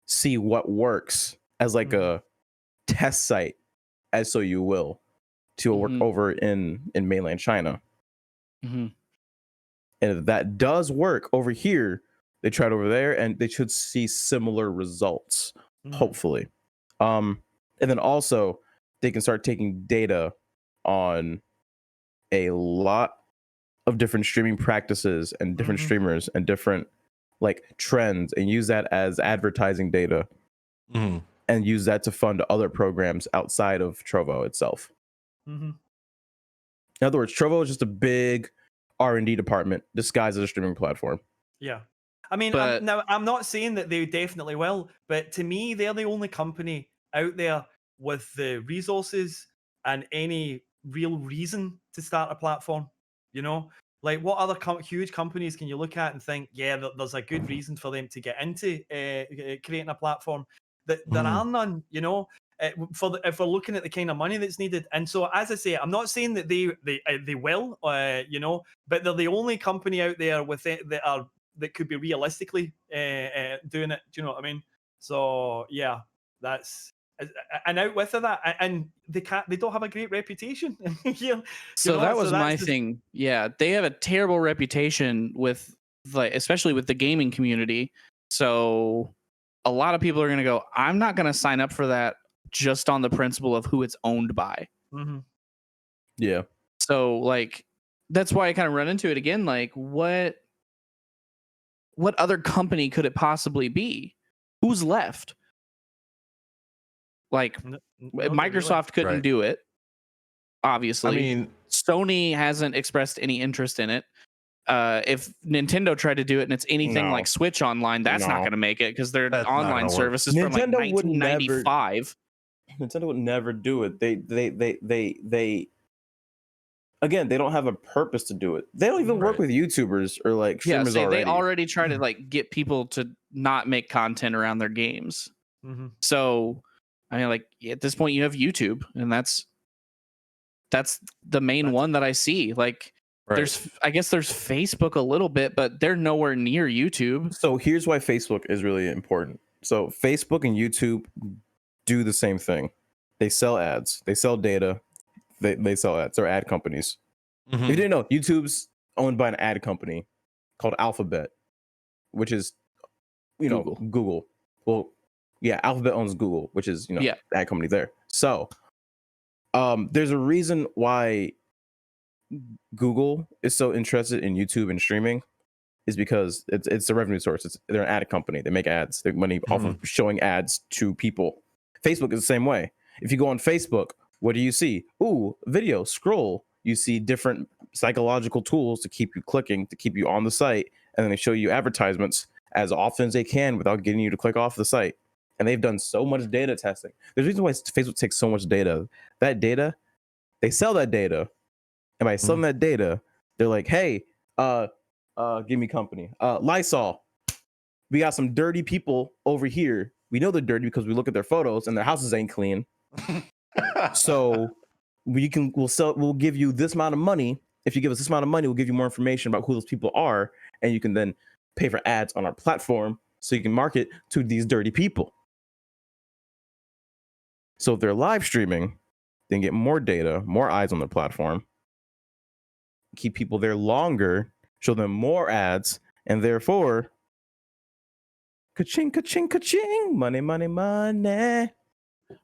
see what works as a test site, as so you will, to work over in mainland China. And if that does work over here, they try it over there and they should see similar results, hopefully. And then also they can start taking data on a lot of different streaming practices and different streamers and different like trends, and use that as advertising data, and use that to fund other programs outside of Trovo itself. In other words, Trovo is just a big R&D department disguised as a streaming platform. Yeah. I mean, I'm not saying that they definitely will, but to me, they're the only company out there with the resources and any real reason to start a platform. You know, like what other huge companies can you look at and think, yeah, there's a good reason for them to get into creating a platform? There are none, you know, if we're looking at the kind of money that's needed. And so, as I say, I'm not saying that they will, you know, but they're the only company out there with it that could be realistically doing it. Do you know what I mean? So yeah, that's and out with that, and they don't have a great reputation. So that was my thing. Yeah, they have a terrible reputation with like, especially with the gaming community. So a lot of people are going to go, I'm not going to sign up for that just on the principle of who it's owned by. Yeah. So like, that's why I kind of run into it again. Like what other company could it possibly be? Who's left? Like Microsoft couldn't do it. Obviously. I mean, Sony hasn't expressed any interest in it. If Nintendo tried to do it and it's anything like Switch Online, that's not going to make it because their online service is from like 1995. Nintendo would never do it. They again, they don't have a purpose to do it. They don't even work with YouTubers or like streamers already. They already try to like get people to not make content around their games. So, I mean, like at this point, you have YouTube, and that's the main one that I see. Like, I guess there's Facebook a little bit, but they're nowhere near YouTube. So here's why Facebook is really important. So Facebook and YouTube do the same thing. They sell ads. They sell data. They sell ads. They're ad companies. If you didn't know, YouTube's owned by an ad company called Alphabet, which is, you know, Google. Well, yeah, Alphabet owns Google, which is, you know, the ad company there. So there's a reason why Google is so interested in YouTube and streaming, is because it's a revenue source. They're an ad company. They make ads. They make money off of showing ads to people. Facebook is the same way. If you go on Facebook, what do you see? Ooh, video, scroll. You see different psychological tools to keep you clicking, to keep you on the site. And then they show you advertisements as often as they can without getting you to click off the site. And they've done so much data testing. There's a reason why Facebook takes so much data. That data, they sell that data. And by selling that data, they're like, hey, give me company. Lysol, we got some dirty people over here. We know they're dirty because we look at their photos and their houses ain't clean. So we'll give you this amount of money. If you give us this amount of money, we'll give you more information about who those people are, and you can then pay for ads on our platform so you can market to these dirty people. So if they're live streaming, they can get more data, more eyes on their platform, keep people there longer, show them more ads, and therefore, ka-ching, ka-ching, ka-ching, money, money, money.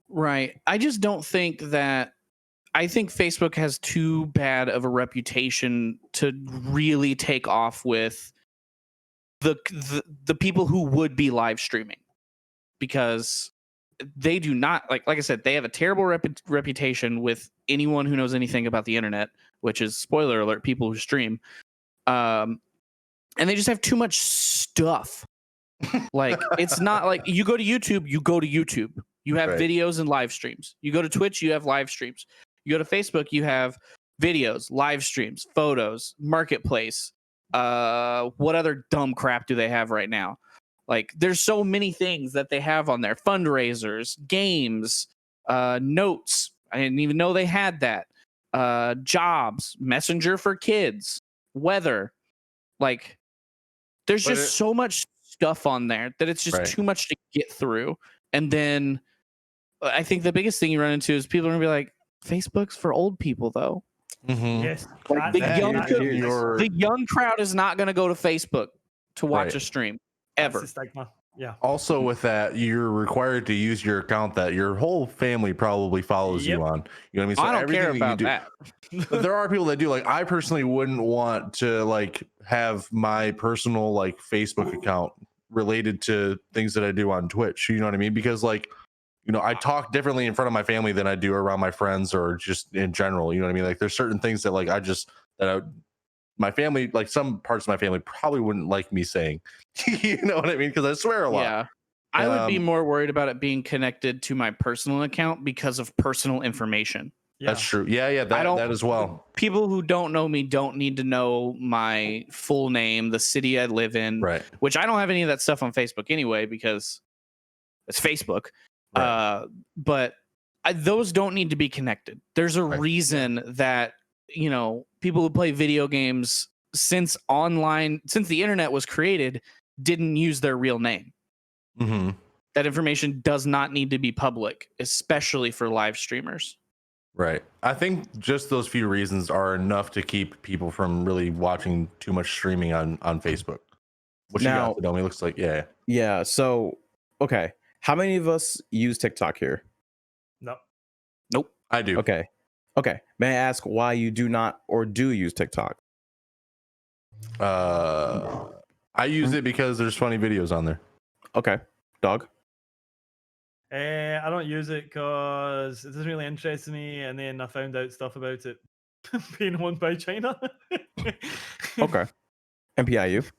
Right. I just don't think that. I think Facebook has too bad of a reputation to really take off with the people who would be live streaming, because they do not like I said, they have a terrible reputation with anyone who knows anything about the internet, which is, spoiler alert, people who stream. And they just have too much stuff. Like, it's not like you go to YouTube, you have videos and live streams. You go to Twitch, you have live streams. You go to Facebook, you have videos, live streams, photos, marketplace. What other dumb crap do they have right now? Like, there's so many things that they have on there. Fundraisers, games, notes. I didn't even know they had that. Jobs, Messenger for kids, weather. Like, there's just so much stuff on there that it's just too much to get through. And then I think the biggest thing you run into is people are gonna be like, Facebook's for old people, though. Yes. Like, the young crowd is not gonna go to Facebook to watch a stream ever. That's the stigma. Yeah. Also, with that, you're required to use your account that your whole family probably follows you on. You know what I mean? So I don't care everything that you about do, that. but there are people that do. Like, I personally wouldn't want to like have my personal like Facebook account related to things that I do on Twitch. You know what I mean? Because like, you know, I talk differently in front of my family than I do around my friends or just in general. You know what I mean? Like, there's certain things that like my family, like some parts of my family, probably wouldn't like me saying. You know what I mean? Because I swear a lot. Yeah. I would be more worried about it being connected to my personal account because of personal information. Yeah. That's true. Yeah, that as well. People who don't know me don't need to know my full name, the city I live in, Right. which I don't have any of that stuff on Facebook anyway because it's Facebook. Right. But those don't need to be connected. There's a reason that, you know, people who play video games since the internet was created didn't use their real name. Mm-hmm. That information does not need to be public, especially for live streamers. Right. I think just those few reasons are enough to keep people from really watching too much streaming on Facebook. What Now, you got, Sadomi? Looks like Yeah. So, okay. How many of us use TikTok here? No. Nope. I do. Okay. May I ask why you do not or do use TikTok? I use it because there's funny videos on there. Okay. Dog? I don't use it because it doesn't really interest me, and then I found out stuff about it being owned by China. Okay. MPIU?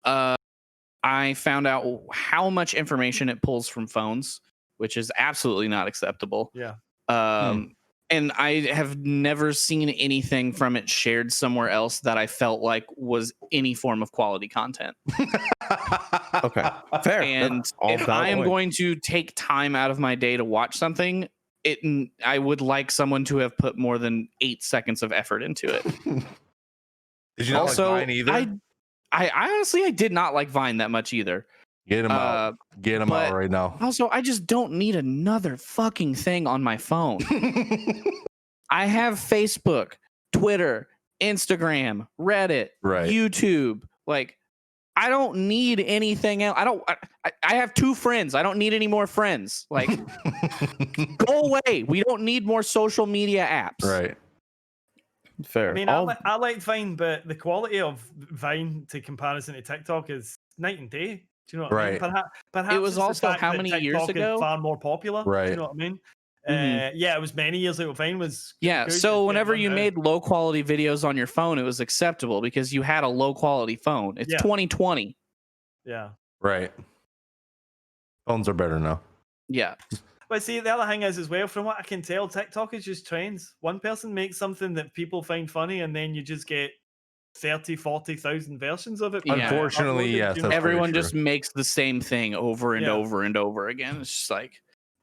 I found out how much information it pulls from phones, which is absolutely not acceptable. Yeah. And I have never seen anything from it shared somewhere else that I felt like was any form of quality content. Okay. Fair. And if I am going to take time out of my day to watch something, I would like someone to have put more than 8 seconds of effort into it. Did you not Also, like Vine either? I honestly did not like Vine that much either. Get him out. Get him out right now. Also, I just don't need another fucking thing on my phone. I have Facebook, Twitter, Instagram, Reddit, YouTube. Like, I don't need anything else. I have 2 friends. I don't need any more friends. Like, go away. We don't need more social media apps. Right. Fair. I mean, I like Vine, but the quality of Vine to comparison to TikTok is night and day. Do you know what I mean? Perhaps it was also how many years ago? Far more popular. Right. Do you know what I mean? Yeah, it was many years ago. Vine was good. So whenever you made low quality videos on your phone, it was acceptable because you had a low quality phone. It's 2020. Yeah. Right. Phones are better now. Yeah. But see, the other thing is as well, from what I can tell, TikTok is just trends. One person makes something that people find funny, and then you just get 30, 40,000 versions of it. Yeah. Unfortunately, yes. Everyone just makes the same thing over and over and over again. It's just like,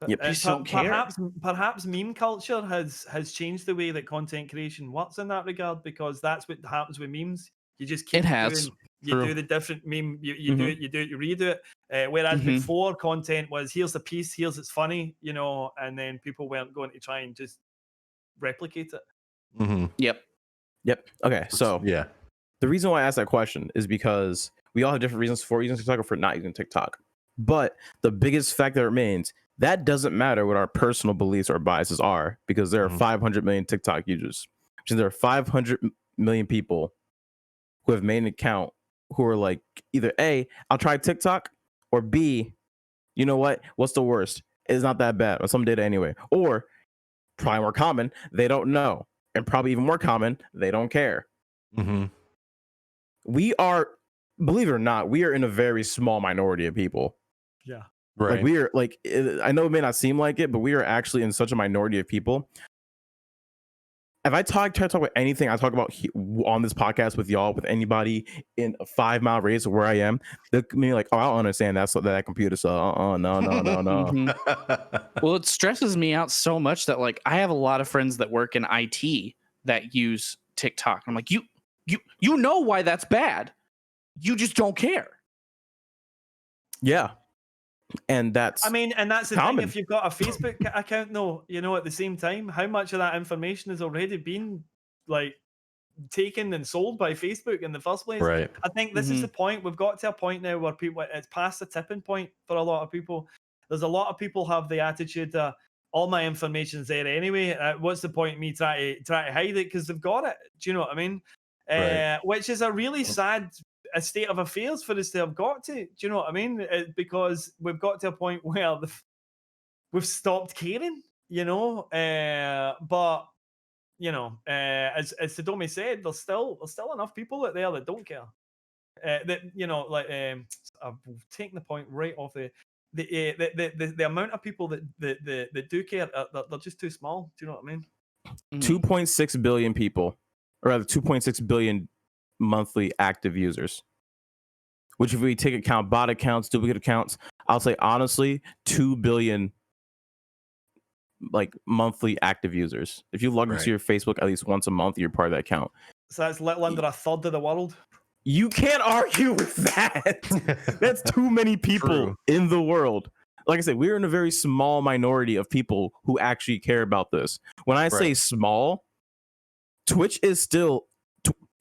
just don't care. Perhaps meme culture has changed the way that content creation works in that regard, because that's what happens with memes. You just keep do the different meme, you do it, you redo it. Whereas before, content was here's a piece, here's it's funny, you know, and then people weren't going to try and just replicate it. Yep. Okay, so the reason why I asked that question is because we all have different reasons for using TikTok or for not using TikTok. But the biggest fact that remains, that doesn't matter what our personal beliefs or biases are, because there are 500 million TikTok users. Which means there are 500 million people who have made an account who are like, either A, I'll try TikTok, or B, you know what? What's the worst? It's not that bad on some data anyway. Or probably more common, they don't know. And probably even more common, they don't care. We are, believe it or not, we are in a very small minority of people. Yeah. Right. Like we are like, I know it may not seem like it, but we are actually in such a minority of people. If I try to talk about anything I talk about on this podcast with y'all, with anybody in a 5-mile radius of where I am, they'll be like, oh, I don't understand that computer. So no. Well, it stresses me out so much that like I have a lot of friends that work in IT that use TikTok. I'm like, you know why that's bad. You just don't care. Yeah. And that's that's the common. thing. If you've got a Facebook account, though, you know, at the same time, how much of that information has already been like taken and sold by Facebook in the first place. Right. I think this is the point. We've got to a point now where it's past the tipping point for a lot of people. There's a lot of people have the attitude that all my information's there anyway. What's the point of me try to hide it because they've got it? Do you know what I mean? Right. Which is a really sad state of affairs for us to have got to. Do you know what I mean? Because we've got to a point where we've stopped caring. But as Sadomi said, there's still enough people out there that don't care. I've taken the point right off the amount of people that do care. They're just too small. Do you know what I mean? 2.6 billion people, or rather 2.6 billion monthly active users. Which, if we take account bot accounts, duplicate accounts, I'll say honestly 2 billion like monthly active users. If you log into your Facebook at least once a month, you're part of that account. So that's little under a third of the world. You can't argue with that. That's too many people in the world. Like I said, we're in a very small minority of people who actually care about this. When I say small, Twitch is still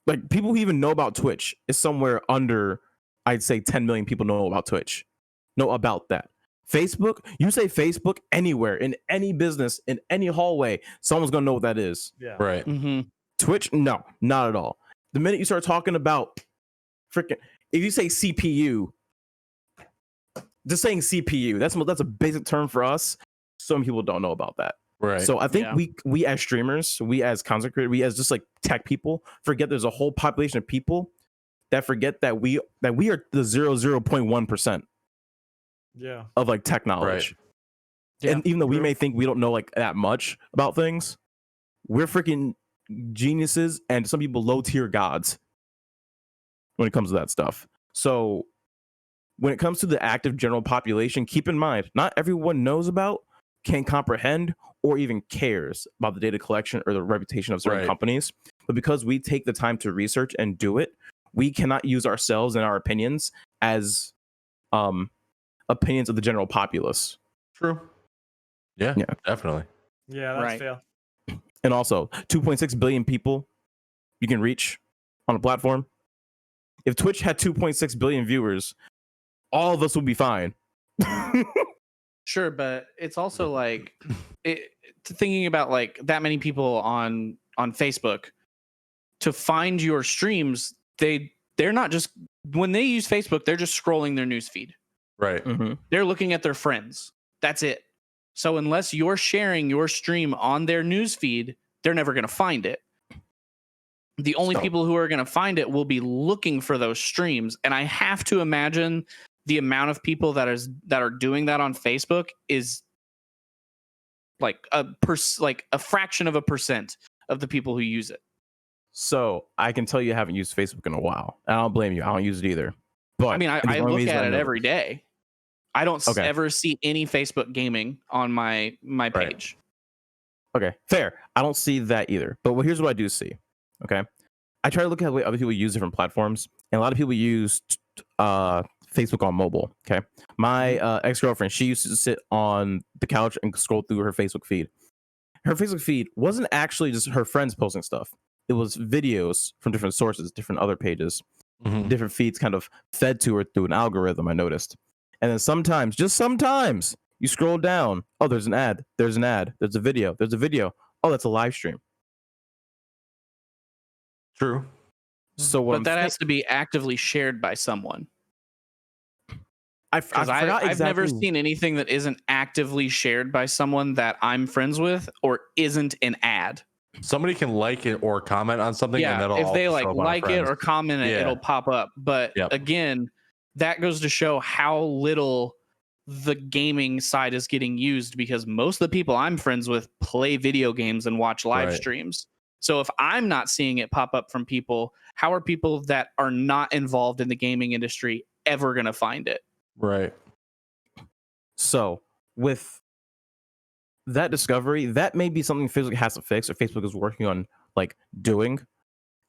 like people who even know about Twitch is somewhere under, I'd say 10 million people know about Twitch. Know about that. Facebook, you say Facebook anywhere, in any business, in any hallway, someone's gonna know what that is. Yeah. Right. Twitch, no, not at all. The minute you start talking about freaking, if you say CPU, just saying CPU, that's a basic term for us. Some people don't know about that. Right. So I think we as streamers, we as content creators, we as just like tech people, forget there's a whole population of people that forget that we are the 0.1% of like tech knowledge. Yeah, and even though we may think we don't know like that much about things, we're freaking geniuses and some people low tier gods when it comes to that stuff. So when it comes to the active general population, keep in mind, not everyone knows about, can comprehend, or even cares about the data collection or the reputation of certain companies. But because we take the time to research and do it, we cannot use ourselves and our opinions as opinions of the general populace. True. Yeah, definitely. Yeah, that's fair. And also 2.6 billion people you can reach on a platform. If Twitch had 2.6 billion viewers, all of us would be fine. Sure, but it's also like thinking about like that many people on Facebook to find your streams. They're not just, when they use Facebook, they're just scrolling their news feed. Right. They're looking at their friends. That's it. So unless you're sharing your stream on their news feed, they're never going to find it. The only people who are going to find it will be looking for those streams. And I have to imagine the amount of people that are doing that on Facebook is like a fraction of a percent of the people who use it. So I can tell you I haven't used Facebook in a while. I don't blame you. I don't use it either. But I mean, I look at it every day. I don't ever see any Facebook gaming on my page. Okay, fair. I don't see that either. But here's what I do see. Okay, I try to look at the way other people use different platforms, and a lot of people use Facebook on mobile. Okay, my ex-girlfriend, she used to sit on the couch and scroll through her Facebook feed. Her Facebook feed wasn't actually just her friends posting stuff. It was videos from different sources, different other pages, different feeds kind of fed to her through an algorithm, I noticed. And then sometimes, just sometimes, you scroll down. Oh, there's an ad. There's an ad. There's a video. There's a video. Oh, that's a live stream. True. So, but that has to be actively shared by someone. I've never seen anything that isn't actively shared by someone that I'm friends with or isn't an ad. Somebody can like it or comment on something. Yeah, and that'll if they like it or comment it, it'll pop up. But again, that goes to show how little the gaming side is getting used, because most of the people I'm friends with play video games and watch live streams. So if I'm not seeing it pop up from people, how are people that are not involved in the gaming industry ever going to find it? Right. So with that discovery, that may be something Facebook has to fix, or Facebook is working on like doing.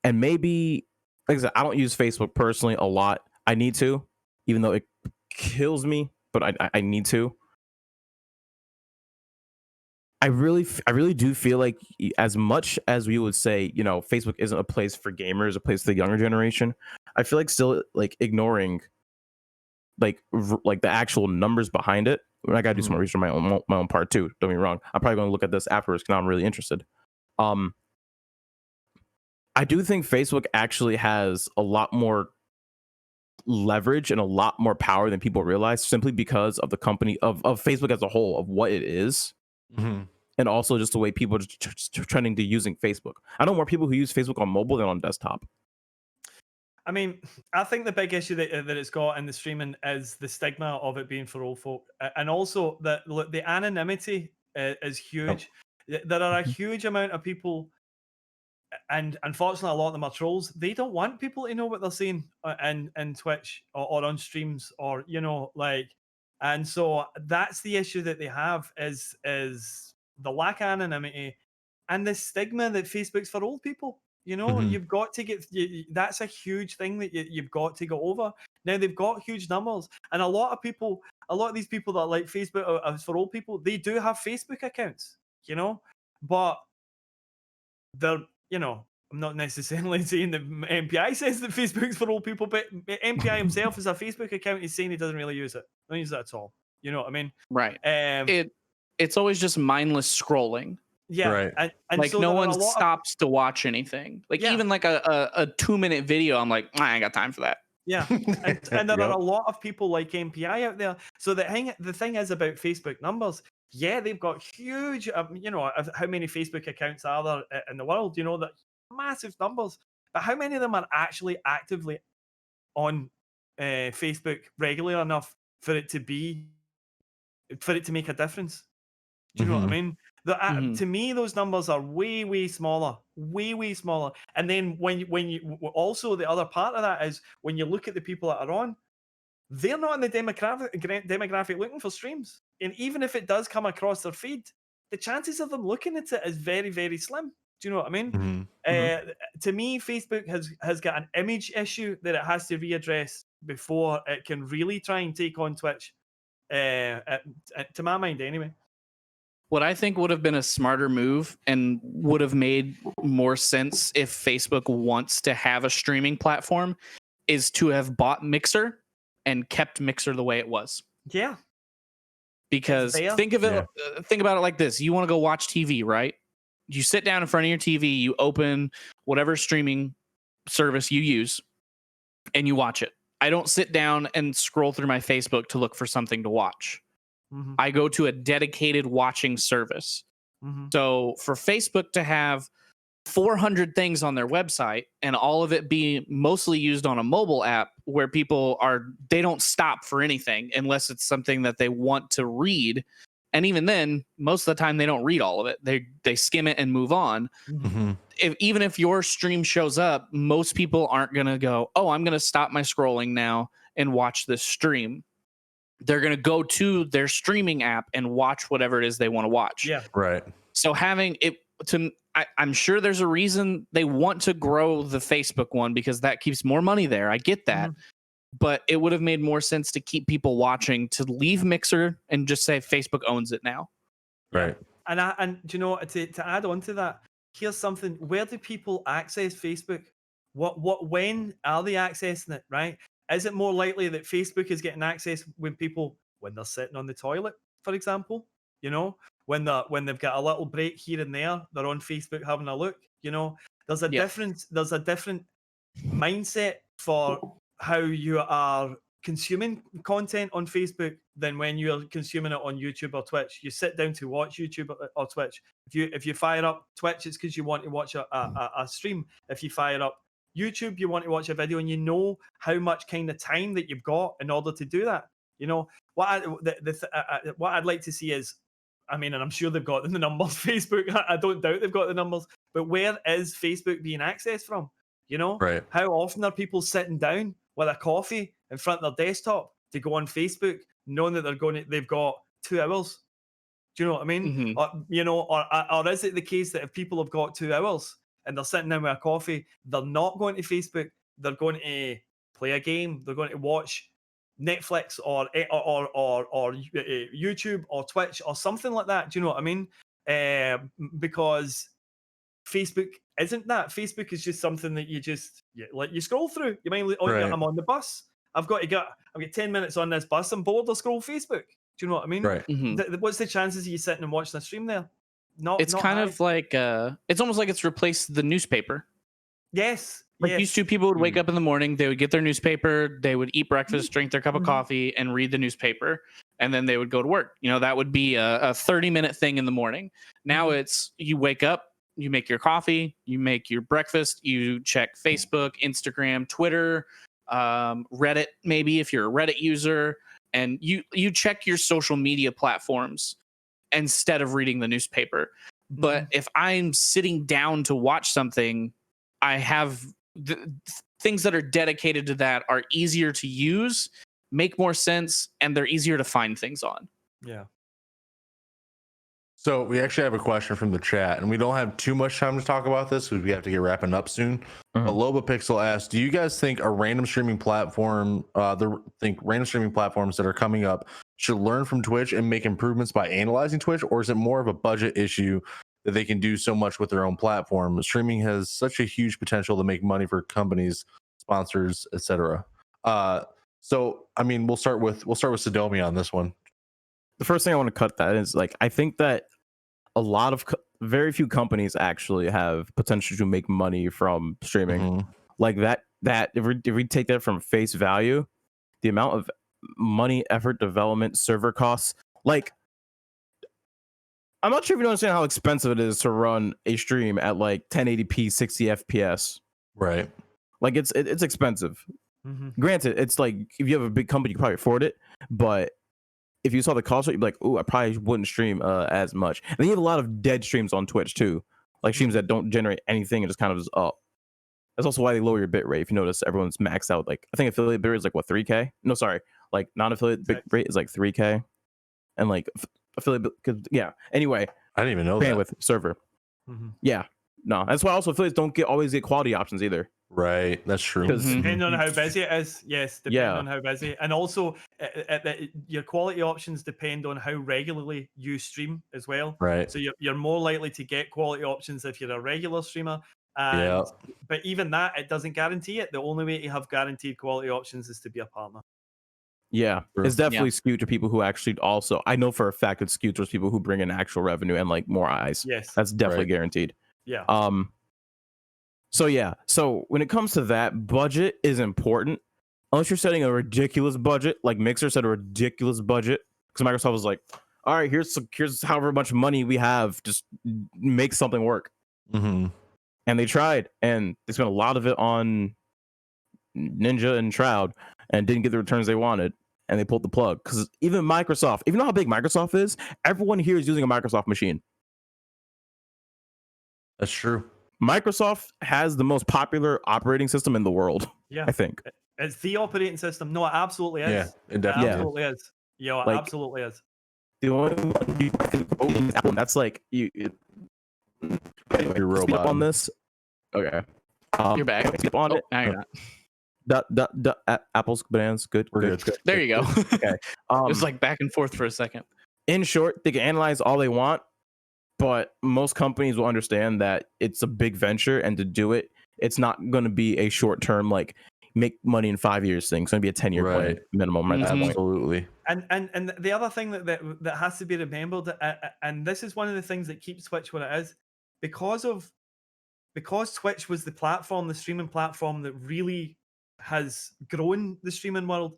And maybe, like I said, I don't use Facebook personally a lot. I need to, even though it kills me, but I need to. I really do feel like as much as we would say, Facebook isn't a place for gamers, a place for the younger generation, I feel like still like ignoring like the actual numbers behind it. I gotta do some more research on my own part too. Don't get me wrong. I'm probably going to look at this afterwards because now I'm really interested. I do think Facebook actually has a lot more leverage and a lot more power than people realize, simply because of the company of Facebook as a whole, of what it is. And also just the way people are trending to using Facebook. I know more people who use Facebook on mobile than on desktop. I mean, I think the big issue that it's got in the streaming is the stigma of it being for old folk, and also that the anonymity is huge. There are a huge amount of people, and unfortunately, a lot of them are trolls. They don't want people to know what they're saying in Twitch or on streams, or and so that's the issue that they have is the lack of anonymity and the stigma that Facebook's for old people. You've got to get that's a huge thing that you've got to go over. Now they've got huge numbers, and a lot of these people that like Facebook are for old people, they do have Facebook accounts, but they're, I'm not necessarily saying that MPI says that Facebook's for old people, but MPI himself has a Facebook account. He's saying he doesn't really use it. Don't use it at all. You know what I mean? Right. It's always just mindless scrolling. Yeah, right. And like so no one stops to watch anything. Like even like a 2-minute video, I'm like, I ain't got time for that. Yeah, and there are a lot of people like MPI out there. So the thing is about Facebook numbers. Yeah, they've got huge. How many Facebook accounts are there in the world? That massive numbers. But how many of them are actually actively on Facebook regularly enough for it to make a difference? Do you know what I mean? To me, those numbers are way smaller, way smaller. And then when you also, the other part of that is when you look at the people that are on, they're not in the demographic looking for streams. And even if it does come across their feed, the chances of them looking at it is very slim. Do you know what I mean? To me, Facebook has got an image issue that it has to readdress before it can really try and take on Twitch. To my mind, anyway. What I think would have been a smarter move and would have made more sense if Facebook wants to have a streaming platform is to have bought Mixer and kept Mixer the way it was. Yeah. Because think about it like this. You want to go watch TV, right? You sit down in front of your TV, you open whatever streaming service you use, and you watch it. I don't sit down and scroll through my Facebook to look for something to watch. I go to a dedicated watching service. So for Facebook to have 400 things on their website and all of it be mostly used on a mobile app where people they don't stop for anything unless it's something that they want to read. And even then, most of the time they don't read all of it. They skim it and move on. Even if your stream shows up, most people aren't going to go, oh, I'm going to stop my scrolling now and watch this stream. They're going to go to their streaming app and watch whatever it is they want to watch. Yeah. Right. So having it I'm sure there's a reason they want to grow the Facebook one because that keeps more money there. I get that. But it would have made more sense to keep people watching, to leave Mixer and just say Facebook owns it now. Right. And do you know, to add on to that, here's something. Where do people access Facebook? When are they accessing it, right? Is it more likely that Facebook is getting access when they're sitting on the toilet, for example? When they've got a little break here and there, they're on Facebook having a look. There's a different mindset for how you are consuming content on Facebook than when you're consuming it on YouTube or Twitch. You sit down to watch YouTube or Twitch. If you fire up Twitch, it's because you want to watch a stream. If you fire up YouTube, you want to watch a video, and you know how much kind of time that you've got in order to do that. What I'd like to see is, and I'm sure they've got the numbers. Facebook, I don't doubt they've got the numbers, but where is Facebook being accessed from? Right. How often are people sitting down with a coffee in front of their desktop to go on Facebook, knowing that they've got 2 hours? Do you know what I mean? Or is it the case that if people have got 2 hours and they're sitting down with a coffee, they're not going to Facebook, they're going to play a game, they're going to watch Netflix or YouTube or Twitch or something like that? Do you know what I mean? because Facebook isn't that. Facebook is just something that you scroll through. You might I'm on the bus. I've got 10 minutes on this bus. I'm bored. I'll scroll Facebook. Do you know what I mean? Right. Mm-hmm. What's the chances of you sitting and watching a stream there? It's kind of like it's almost like it's replaced the newspaper. Yes. Like used to, people would wake up in the morning, they would get their newspaper, they would eat breakfast, drink their cup of coffee, and read the newspaper, and then they would go to work. That would be a 30-minute thing in the morning. Now it's you wake up, you make your coffee, you make your breakfast, you check Facebook, Instagram, Twitter, Reddit, maybe if you're a Reddit user, and you check your social media platforms instead of reading the newspaper. But if I'm sitting down to watch something, I have things that are dedicated to that are easier to use, make more sense, and they're easier to find things on. Yeah. So we actually have a question from the chat, and we don't have too much time to talk about this because we have to get wrapping up soon. But Lobapixel asked, do you guys think random streaming platforms that are coming up should learn from Twitch and make improvements by analyzing Twitch, or is it more of a budget issue that they can do so much with their own platform? Streaming has such a huge potential to make money for companies, sponsors, etc. So I mean, we'll start with Sadomi on this one. The first thing I want to cut that is, like, I think that a lot of very few companies actually have potential to make money from streaming. Like that if we take that from face value, the amount of money, effort, development, server costs, like, I'm not sure if you understand how expensive it is to run a stream at like 1080p 60 FPS. Right. Like it's expensive. Granted, it's like if you have a big company, you can probably afford it, but if you saw the cost, you'd be like, "Oh, I probably wouldn't stream as much." And then you have a lot of dead streams on Twitch too, like streams that don't generate anything and just kind of is up. That's also why they lower your bit rate. If you notice, everyone's maxed out. Like, I think affiliate bit rate is like what, 3K? No, sorry, like non-affiliate bit rate is like 3K, and like affiliate, yeah. Anyway, I didn't even know bandwidth that. server. Yeah, no, that's why also affiliates don't always get quality options either. Right, that's true. Depending on how busy it is, yes, depending on how busy, and also your quality options depend on how regularly you stream as well. Right. So you're more likely to get quality options if you're a regular streamer. And, but even that, it doesn't guarantee it. The only way to have guaranteed quality options is to be a partner. Yeah, it's definitely skewed to people who actually also, I know for a fact it's skewed towards people who bring in actual revenue and like more eyes. Yes, that's definitely guaranteed. Yeah. So when it comes to that, budget is important. Unless you're setting a ridiculous budget, like Mixer set a ridiculous budget, because Microsoft was like, all right, here's however much money we have, just make something work. And they tried, and they spent a lot of it on Ninja and Shroud and didn't get the returns they wanted, and they pulled the plug. Because even Microsoft, even though how big Microsoft is, everyone here is using a Microsoft machine. That's true. Microsoft has the most popular operating system in the world. Yeah, I think it's the operating system. No, it absolutely is. Yeah, it definitely absolutely is. Yeah, it absolutely is. The only one you can Apple, that's like you. Anyway, you're robot on this. Okay, you're back. Skip on it. No, you're not. Apples, bananas, good. We're good. There you go. Okay. It was like back and forth for a second. In short, they can analyze all they want, but most companies will understand that it's a big venture, and to do it, it's not going to be a short term like make money in 5 years thing. It's going to be a 10-year plan minimum. Absolutely. And the other thing that has to be remembered, and this is one of the things that keeps Twitch what it is, because Twitch was the streaming platform that really has grown the streaming world.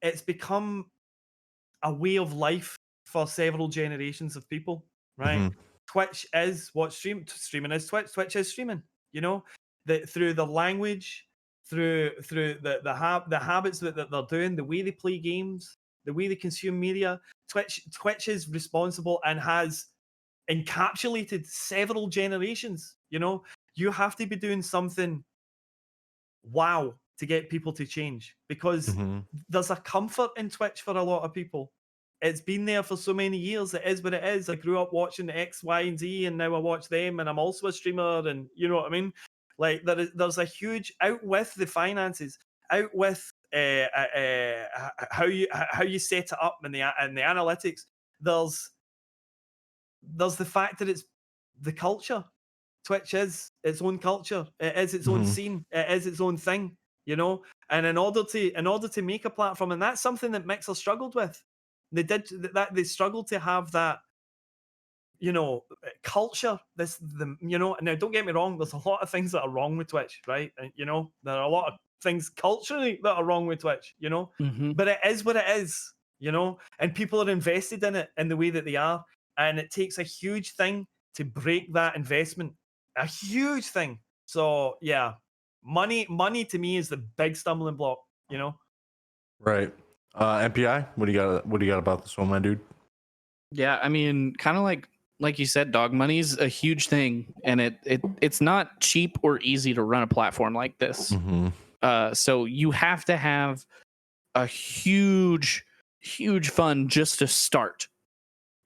It's become a way of life for several generations of people, right? Twitch is what streaming is. Twitch is streaming. You know, through the language, through the habits that they're doing, the way they play games, the way they consume media. Twitch is responsible and has encapsulated several generations. You know, you have to be doing something wow to get people to change, because there's a comfort in Twitch for a lot of people. It's been there for so many years. It is what it is. I grew up watching X, Y, and Z, and now I watch them, and I'm also a streamer, and you know what I mean? Like, there's a huge, out with the finances, out with how you set it up and the analytics. there's the fact that it's the culture. Twitch is its own culture. It is its own scene. It is its own thing, you know. And in order to make a platform, and that's something that Mixer struggled with. They did that. They struggled to have that, you know, culture. You know. Now, don't get me wrong. There's a lot of things that are wrong with Twitch, right? And, you know, there are a lot of things culturally that are wrong with Twitch, you know. But it is what it is, you know. And people are invested in it in the way that they are, and it takes a huge thing to break that investment. A huge thing. So yeah, money to me is the big stumbling block, you know. Right. MPI, what do you got about this one, my dude? Yeah, I mean, kind of like you said, Dogg, money's a huge thing, and it's not cheap or easy to run a platform like this. So you have to have a huge fund just to start.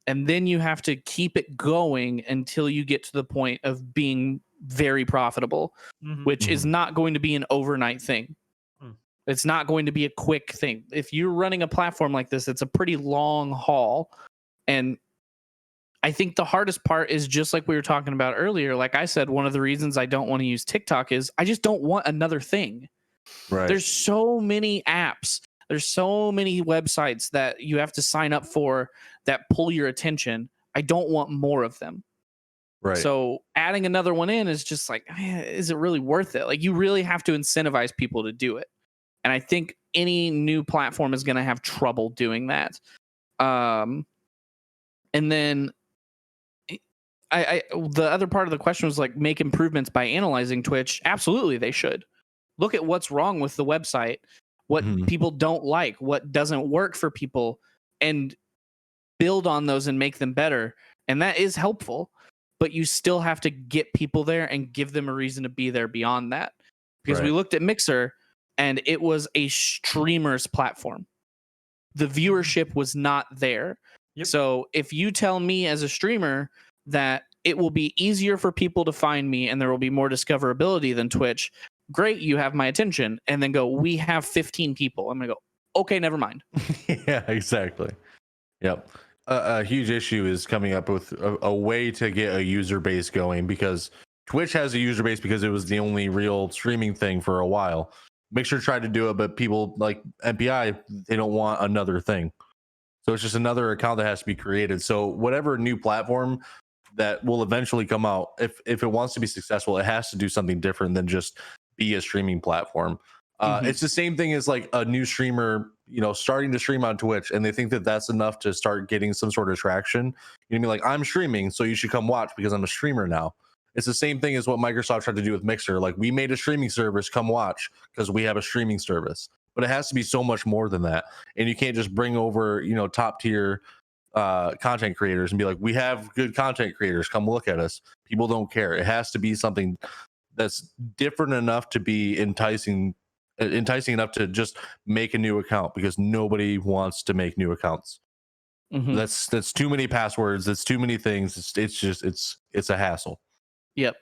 And then you have to keep it going until you get to the point of being very profitable, which is not going to be an overnight thing. It's not going to be a quick thing. If you're running a platform like this, it's a pretty long haul. And I think the hardest part is just like we were talking about earlier. Like I said, one of the reasons I don't want to use TikTok is I just don't want another thing. Right. There's so many apps. There's so many websites that you have to sign up for that pull your attention. I don't want more of them. Right. So adding another one in is just like, is it really worth it? Like you really have to incentivize people to do it. And I think any new platform is going to have trouble doing that. And then the other part of the question was like make improvements by analyzing Twitch. Absolutely, they should. Look at what's wrong with the website. What people don't like, what doesn't work for people, and build on those and make them better. And that is helpful, but you still have to get people there and give them a reason to be there beyond that. Because we looked at Mixer and it was a streamer's platform. The viewership was not there. So if you tell me as a streamer that it will be easier for people to find me and there will be more discoverability than Twitch, great, you have my attention. And then go, we have 15 people. I'm going to go, okay, never mind. Yeah, exactly. Yep. A huge issue is coming up with a way to get a user base going, because Twitch has a user base because it was the only real streaming thing for a while. Mixer tried to do it, but people like MPI, they don't want another thing. So it's just another account that has to be created. So whatever new platform that will eventually come out, if it wants to be successful, it has to do something different than just be a streaming platform. It's the same thing as like a new streamer, you know, starting to stream on Twitch, and they think that that's enough to start getting some sort of traction. You know, be like, I'm streaming, so you should come watch because I'm a streamer now. It's the same thing as what Microsoft tried to do with Mixer. Like, we made a streaming service, come watch because we have a streaming service. But it has to be so much more than that, and you can't just bring over, you know, top tier content creators and be like, we have good content creators, come look at us. People don't care. It has to be something that's different enough to be enticing enough to just make a new account, because nobody wants to make new accounts. That's too many passwords, that's too many things. It's a hassle. Yep.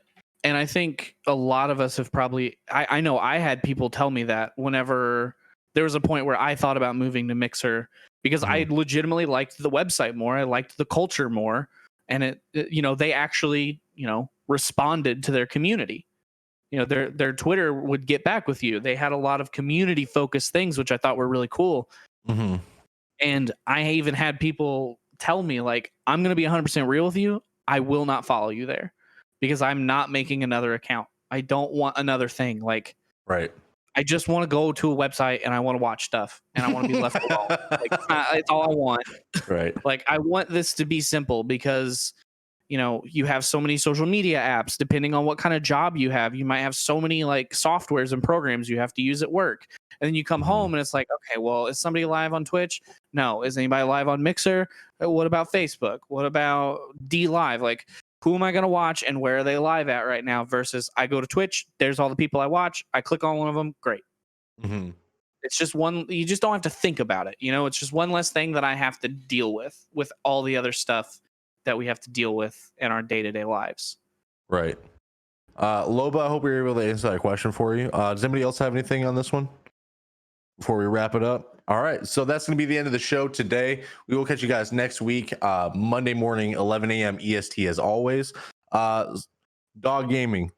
And I think a lot of us have probably, I know I had people tell me that whenever there was a point where I thought about moving to Mixer, because I legitimately liked the website more, I liked the culture more, and it you know, they actually, you know, responded to their community. You know, their Twitter would get back with you. They had a lot of community focused things, which I thought were really cool. And I even had people tell me, like, I'm going to be 100% real with you. I will not follow you there because I'm not making another account. I don't want another thing. Like, I just want to go to a website and I want to watch stuff and I want to be left alone. Like, it's all I want. Like, I want this to be simple because, you know, you have so many social media apps. Depending on what kind of job you have, you might have so many like softwares and programs you have to use at work. And then you come home and it's like, okay, well, is somebody live on Twitch? No. Is anybody live on Mixer? What about Facebook? What about D Live? Like, who am I going to watch and where are they live at right now? Versus I go to Twitch, there's all the people I watch. I click on one of them. Great. It's just one, you just don't have to think about it. You know, it's just one less thing that I have to deal with all the other stuff that we have to deal with in our day-to-day lives. Right. Loba, I hope we were able to answer that question for you. Does anybody else have anything on this one before we wrap it up? All right, so that's going to be the end of the show today. We will catch you guys next week, Monday morning, 11 a.m. EST, as always. DoggGaming,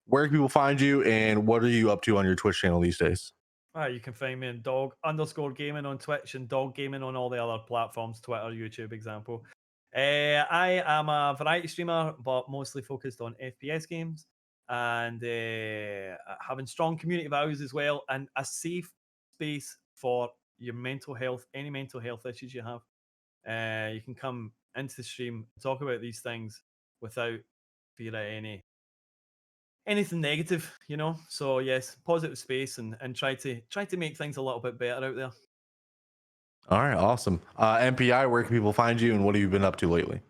where can people find you, and what are you up to on your Twitch channel these days? You can find me in Dogg_gaming on Twitch and DoggGaming on all the other platforms, Twitter, YouTube, example. I am a variety streamer, but mostly focused on FPS games and having strong community values as well, and a safe space for your mental health, any mental health issues you have. You can come into the stream, talk about these things without fear of anything negative, you know. So yes, positive space and try to make things a little bit better out there. All right, awesome. MPI, where can people find you, and what have you been up to lately?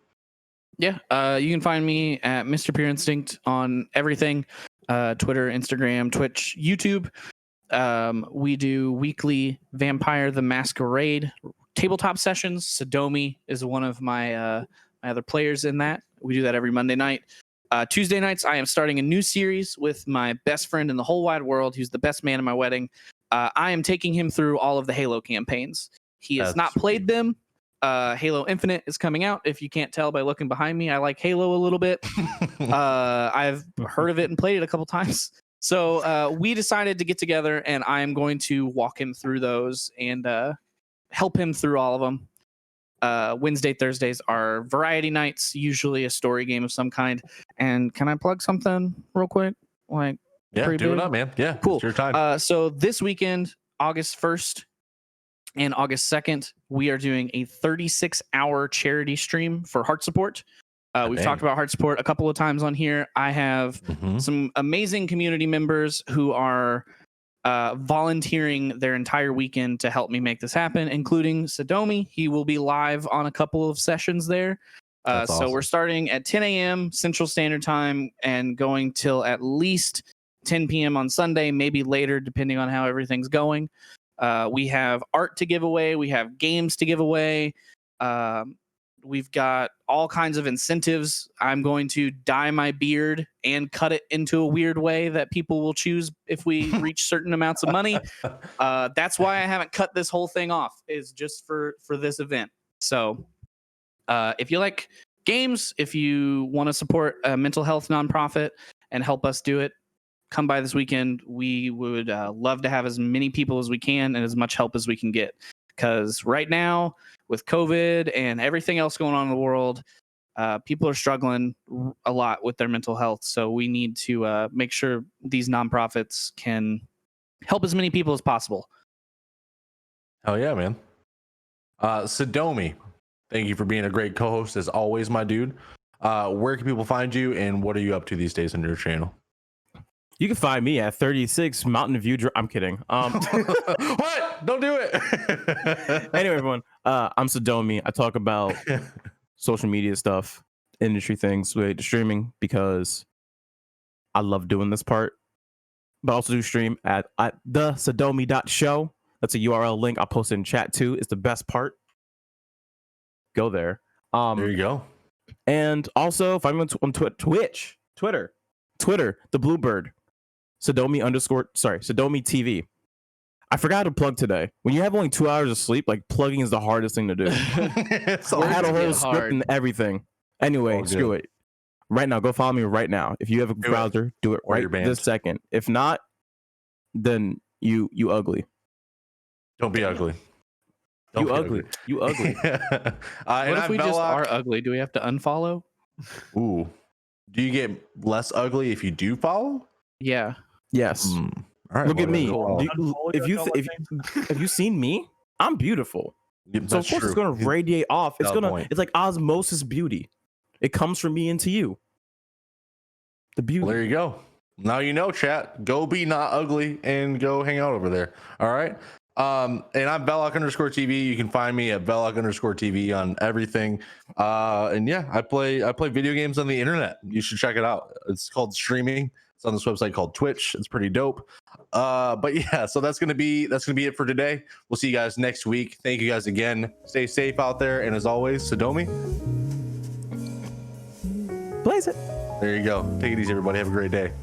Yeah, you can find me at MrPureInstinct on everything, Twitter, Instagram, Twitch, YouTube. We do weekly Vampire the Masquerade tabletop sessions. Sadomi is one of my other players in that. We do that every Monday night. Tuesday nights, I am starting a new series with my best friend in the whole wide world, who's the best man at my wedding. I am taking him through all of the Halo campaigns. He has not played them. Halo Infinite is coming out. If you can't tell by looking behind me, I like Halo a little bit. I've heard of it and played it a couple times. So we decided to get together, and I am going to walk him through those and help him through all of them. Wednesday, Thursdays are variety nights, usually a story game of some kind. And can I plug something real quick? Like, yeah, do big? it up, man. Yeah, cool. It's your time. So this weekend, August 1st and August 2nd, we are doing a 36-hour charity stream for heart support. We've talked about heart support a couple of times on here. I have some amazing community members who are volunteering their entire weekend to help me make this happen, including Sadomi. He will be live on a couple of sessions there. Awesome. So we're starting at 10 a.m. Central Standard Time and going till at least 10 p.m. on Sunday, maybe later, depending on how everything's going. We have art to give away. We have games to give away. We've got all kinds of incentives. I'm going to dye my beard and cut it into a weird way that people will choose if we reach certain amounts of money. That's why I haven't cut this whole thing off, is just for this event. So if you like games, if you want to support a mental health nonprofit and help us do it, come by this weekend. We would love to have as many people as we can and as much help as we can get. Because right now, with COVID and everything else going on in the world, people are struggling a lot with their mental health. So we need to make sure these nonprofits can help as many people as possible. Hell yeah, man. Sadomi, thank you for being a great co-host as always, my dude. Where can people find you, and what are you up to these days on your channel? You can find me at 36 Mountain View. I'm kidding. What? Don't do it. Anyway, everyone, I'm Sadomi. I talk about social media stuff, industry things, related to streaming, because I love doing this part. But I also do stream at the Sadomi.show. That's a URL link I'll post in chat too. It's the best part. Go there. There you go. And also find me on Twitch, Twitter, the Bluebird. Sadomi TV. I forgot to plug today. When you have only 2 hours of sleep, like, plugging is the hardest thing to do. I had a whole script and everything. Anyway, screw it. Right now, go follow me right now. If you have a browser, do it right this second. If not, then you ugly. Don't be ugly. You ugly. What if we just are ugly? Do we have to unfollow? Ooh. Do you get less ugly if you do follow? Yeah. Yes. All right, look at me. If Have you seen me? I'm beautiful. So of course it's gonna radiate off. It's like osmosis beauty. It comes from me into you. The beauty. Well, there you go. Now you know, chat. Go be not ugly and go hang out over there. All right. And I'm Velokk_TV. You can find me at Velokk_TV on everything. And yeah, I play video games on the internet. You should check it out. It's called streaming. It's on this website called Twitch. It's pretty dope. But yeah, so that's gonna be it for today. We'll see you guys next week. Thank you guys again. Stay safe out there, and as always, Sadomi, blaze it. There you go. Take it easy, everybody. Have a great day.